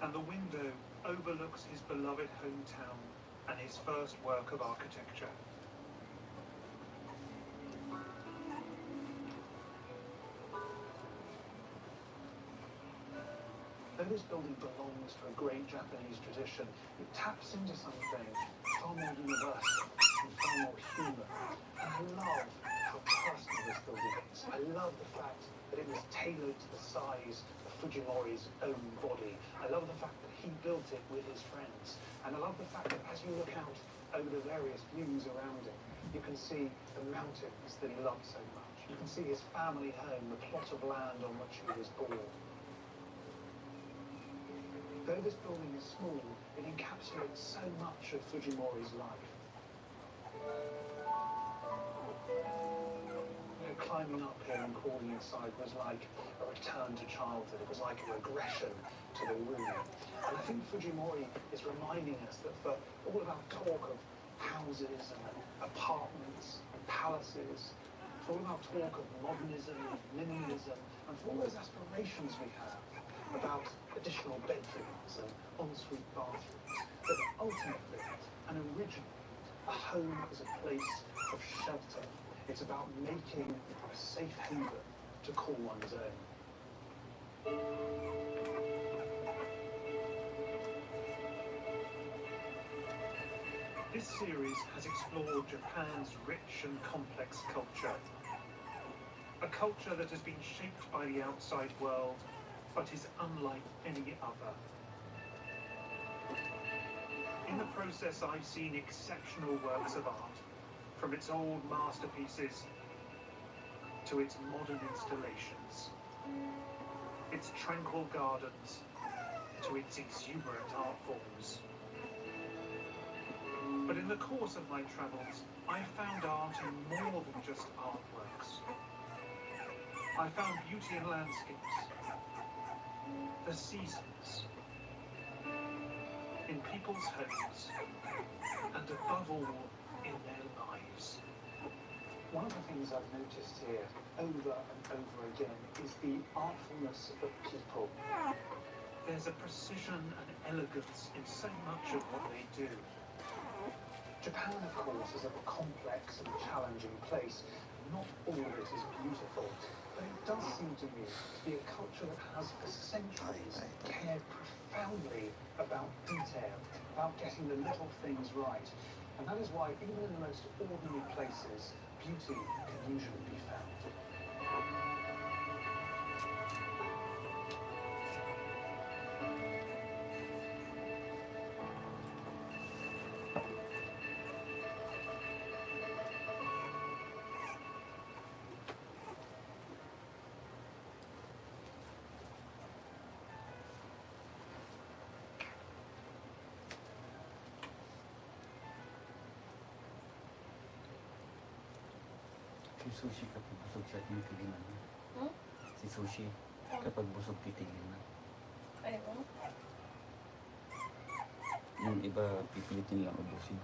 And the window overlooks his beloved hometown and his first work of architecture. Though this building belongs to a great Japanese tradition, it taps into something far more universal and far more human. And I love how personal this building is. I love the fact that it was tailored to the size of Fujimori's own body. I love the fact that he built it with his friends. And I love the fact that as you look out over the various views around it, you can see the mountains that he loved so much. You can see his family home, the plot of land on which he was born. Though this building is small, it encapsulates so much of Fujimori's life. Climbing up here and crawling inside was like a return to childhood. It was like a regression to the room. And I think Fujimori is reminding us that for all of our talk of houses and apartments and palaces, for all of our talk of modernism and minimalism, and for all those aspirations we have about additional bedrooms and ensuite bathrooms, that ultimately and originally, a home is a place of shelter. It's about making a safe haven to call one's own. This series has explored Japan's rich and complex culture. A culture that has been shaped by the outside world, but is unlike any other. In the process, I've seen exceptional works of art, from its old masterpieces to its modern installations, its tranquil gardens to its exuberant art forms. But in the course of my travels, I found art in more than just artworks. I found beauty in landscapes, the seasons, in people's homes, and above all, in their lives. One of the things I've noticed here over and over again is the artfulness of people. There's a precision and elegance in so much of what they do. Japan, of course, is a complex and challenging place. Not all of it is beautiful, but it does seem to me to be a culture that has for centuries cared profoundly about detail, about getting the little things right. And that is why, even in the most ordinary places, beauty can usually be found.
Si Sushi kapag busog siya, tinitignan na. Si Sushi kapag busog, titignan na.
Ayaw.
Yung iba, pipilitin lang ubusin.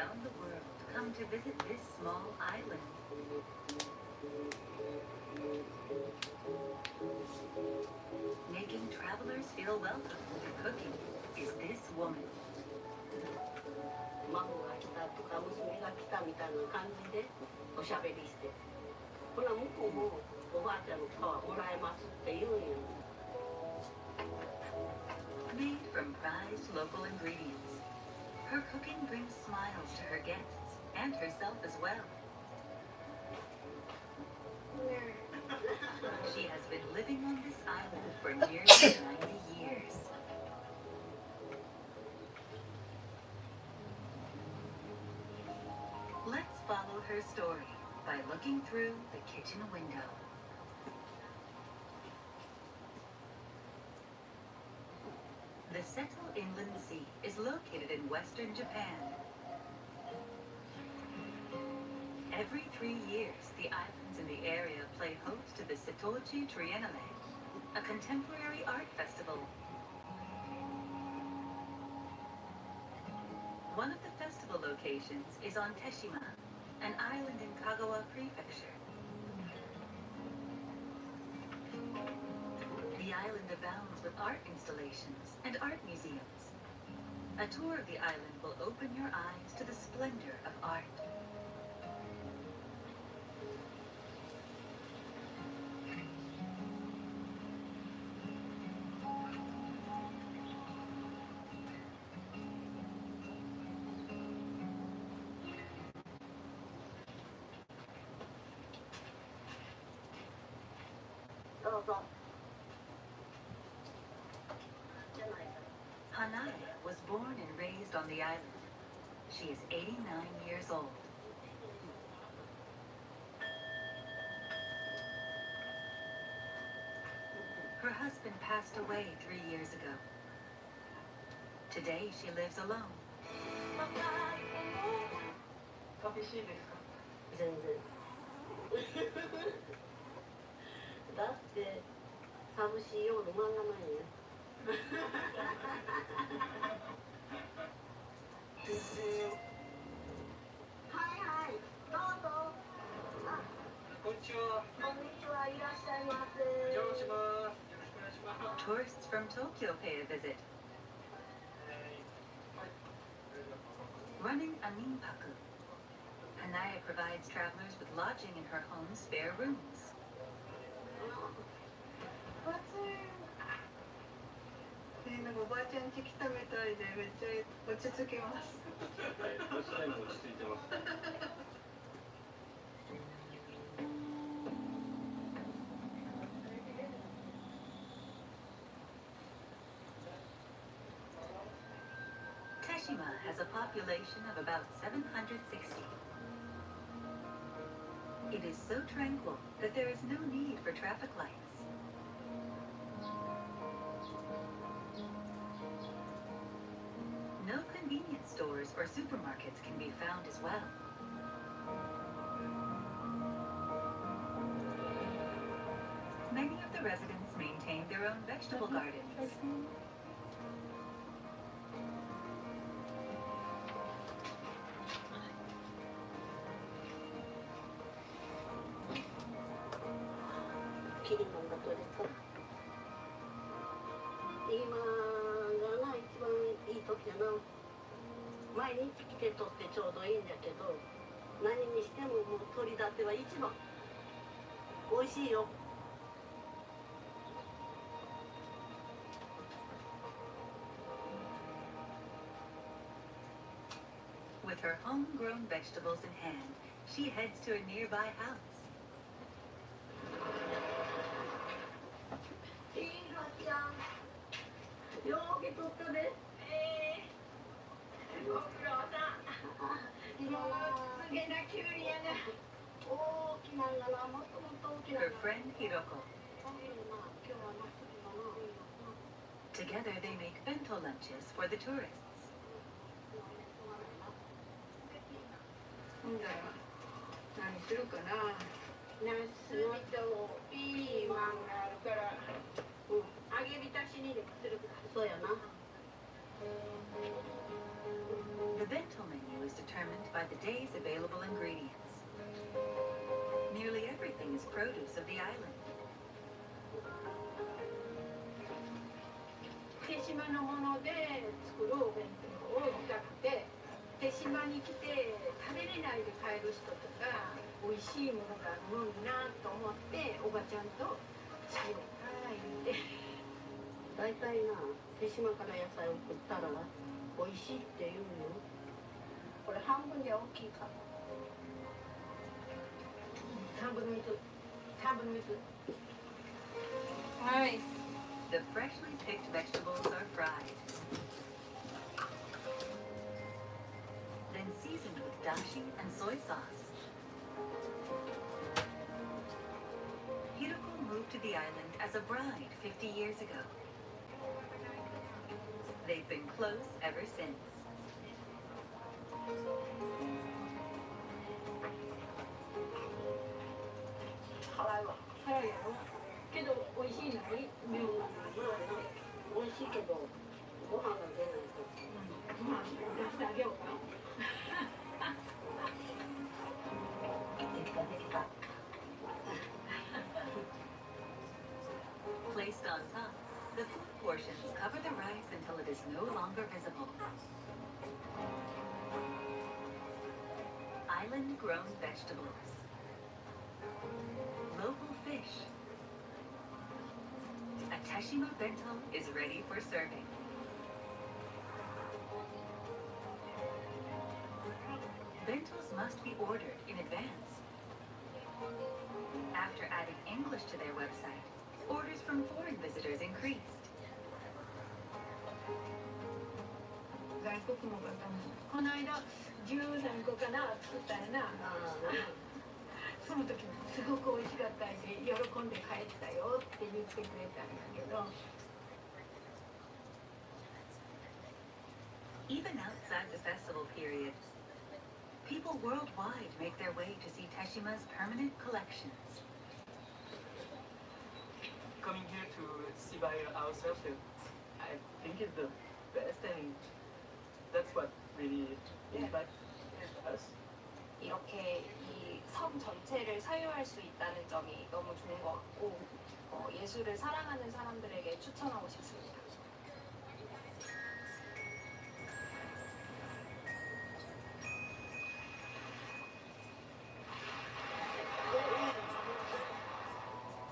around the world come to visit this small island. Making travelers feel welcome through cooking is this woman.
孫が来たとか娘が来たみたいな感じでおしゃべりして、ほな向こうもおばあちゃんの皮もらえますって言うんよ。
Made from prized local ingredients, her cooking brings smiles to her guests and herself as well. She has been living on this island for nearly 90 years. Let's follow her story by looking through the kitchen window. The Seto Inland Sea is located in western Japan. Every 3 years, the islands in the area play host to the Setochi Triennale, a contemporary art festival. One of the festival locations is on Teshima, an island in Kagawa Prefecture. The island abounds with art installations and art museums. A tour of the island will open your eyes to the splendor of art. Hanae was born and raised on the island. She is 89 years old. Her husband passed away 3 years ago. Today she lives alone.
寂しいですか？全然。だって寂しいような漫画ないね。はいはい、どうぞ。
こんにちは。
こんにちは、いらっしゃいませ。
お邪魔します。よろしくお願いします。
Tourists from Tokyo pay a visit. Running a ninpaku, Hanae provides travelers with lodging in her home's spare rooms.
なんかおばあちゃん家来たみたいでめっちゃ落ち着きます。
はい、どちらも落ち着いてます。
Teshima has a population of about 760. It is so tranquil that there is no need for traffic lights. No convenience stores or supermarkets can be found as well. Many of the residents maintain their own vegetable gardens. With her homegrown vegetables in hand, she heads to a nearby house.
ようけとったで。ご苦労さん。もうすげなきゅうりやな。大きながな、もっともっと大きな。
Her friend Hiroko. Together they make bento lunches for the tourists.
何するかな。
ナスとピーマンがあるから、揚げ浸しにでもするか。そうやな。
The bento menu is determined by the day's available ingredients. Nearly everything is produce of the island.
手島のもので作るお弁当を見たくて、手島に来て食べれないで帰る人とか、美味しいものがあるのになと思って、おばちゃんとしようか言って。
大体な、手島から野菜を食ったら美味しいって言うよ。これ半分で大きいか。3分の1。3分の1。
はい。
The freshly picked vegetables are fried. Then seasoned with dashi and soy sauce. Hiroko moved to the island as a bride 50 years ago. They've been close ever since.
辛いわ。辛いやろ。けど美味しいのに麺が
美味しいけどご飯が出ないと。
まあ出してあげようか。
できたできた。
Placed on top, the food portions cover the rice until it is no longer visible. Island-grown vegetables. Local fish. A Teshima bento is ready for serving. Bentos must be ordered in advance. After adding English to their website, orders from foreign visitors increased.
外国の方もこの間10何個かな作ったよな。その時すごく美味しかったんで喜んで帰ったよって言ってくれたんだけど。
Even outside the festival period, people worldwide make their way to see Teshima's permanent collections.
Coming here to see by ourselves, I think is the best, and that's what really impacts us.
이렇게 이 섬 전체를 사유할 수 있다는 점이 너무 좋은 것 같고 예술을 사랑하는 사람들에게 추천하고 싶습니다.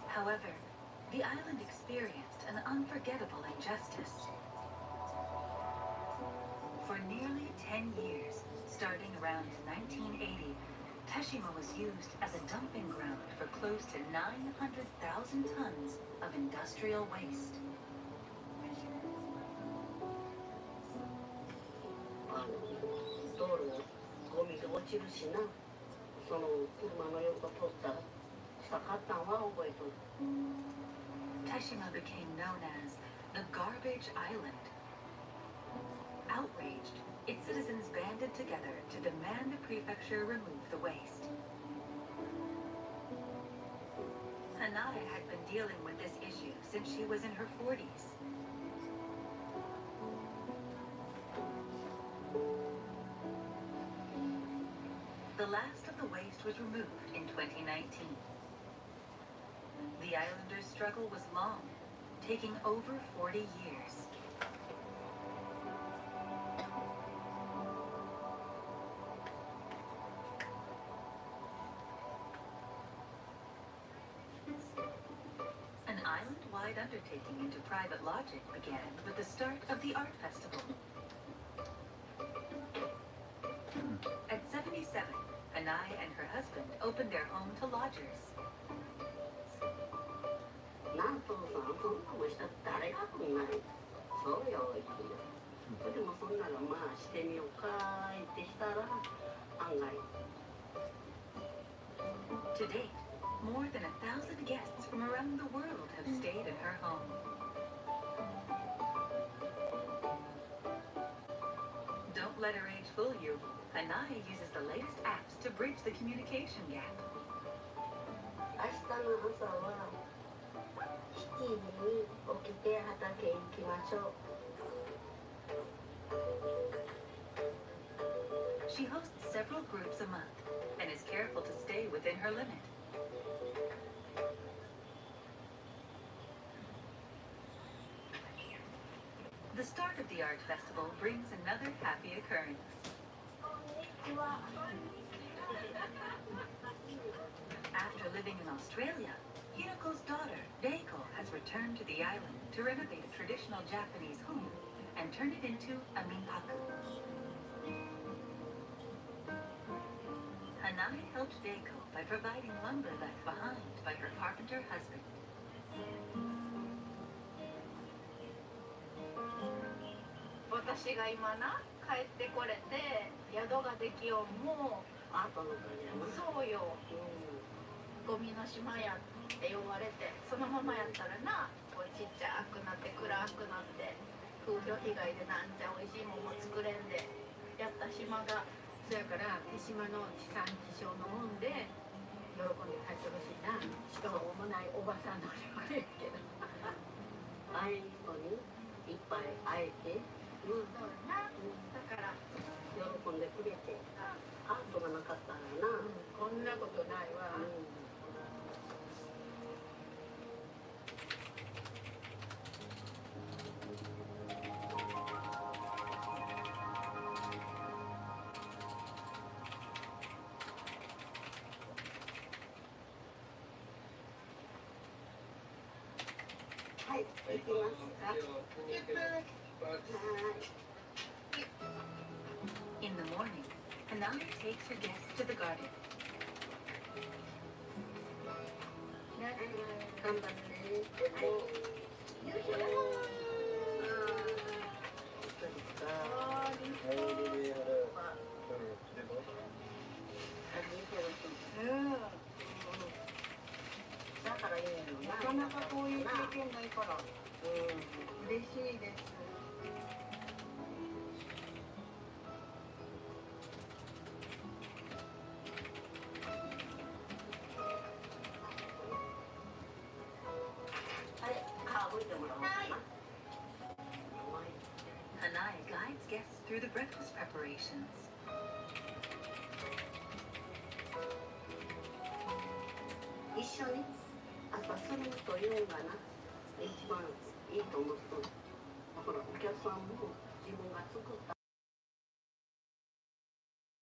However, the island experienced an unforgettable injustice. For nearly 10 years, starting around 1980, Teshima was used as a dumping ground for close to 900,000 tons of industrial waste.
道路にゴミが落ちるしな。その車の横通ったら臭かったんは覚えとる。
Teshima became known as the Garbage Island. Outraged, its citizens banded together to demand the prefecture remove the waste. Hanae had been dealing with this issue since she was in her 40s. The last of the waste was removed in 2019. The islanders' struggle was long, taking over 40 years. An island-wide undertaking into private lodging began with the start of the art festival. At 77, Hanae and her husband opened their home to lodgers.
なんとさ、そんなもしたら誰が来んない。そうよ、言ってよ。でもそんならまあしてみようかってしたら案外。
To date, more than 1,000 guests from around the world have stayed in her home. Don't let her age fool you. Hanae uses the latest apps to bridge the communication gap.
明日の朝は7時に起きて畑へ行きましょう。
She hosts several groups a month and is careful to stay within her limit. The start of the art festival brings another happy occurrence. After living in Australia, Hiroko's daughter, Reiko, has returned to the island to renovate a traditional Japanese home and turn it into a minpaku. Hanai helped Reiko by providing lumber left behind by her carpenter husband.
私が今な帰ってこれて宿ができよんもアートの分野なそうよ、ゴミの島やって呼ばれてそのままやったらなこうちっちゃくなって暗くなって風評被害でなんちゃ美味しいもんも作れんでやった島がそやから手島の地産地消のもんで喜んで帰ってほしいなしかももないおばさんの力やけど会える人にいっぱい会えてそうな、だから喜んでくれてアートがなかったらな、こんなことないわ、はい、行きますか。
In the morning, Hanai takes her guests to the garden.
頑張ってよいしょだからいいのなかなかこういう経験ないから嬉しいです。
Hanai guides guests through the breakfast preparations.
一緒に朝するというのがな一番いいと思ってる。だからお客さんも自分が作った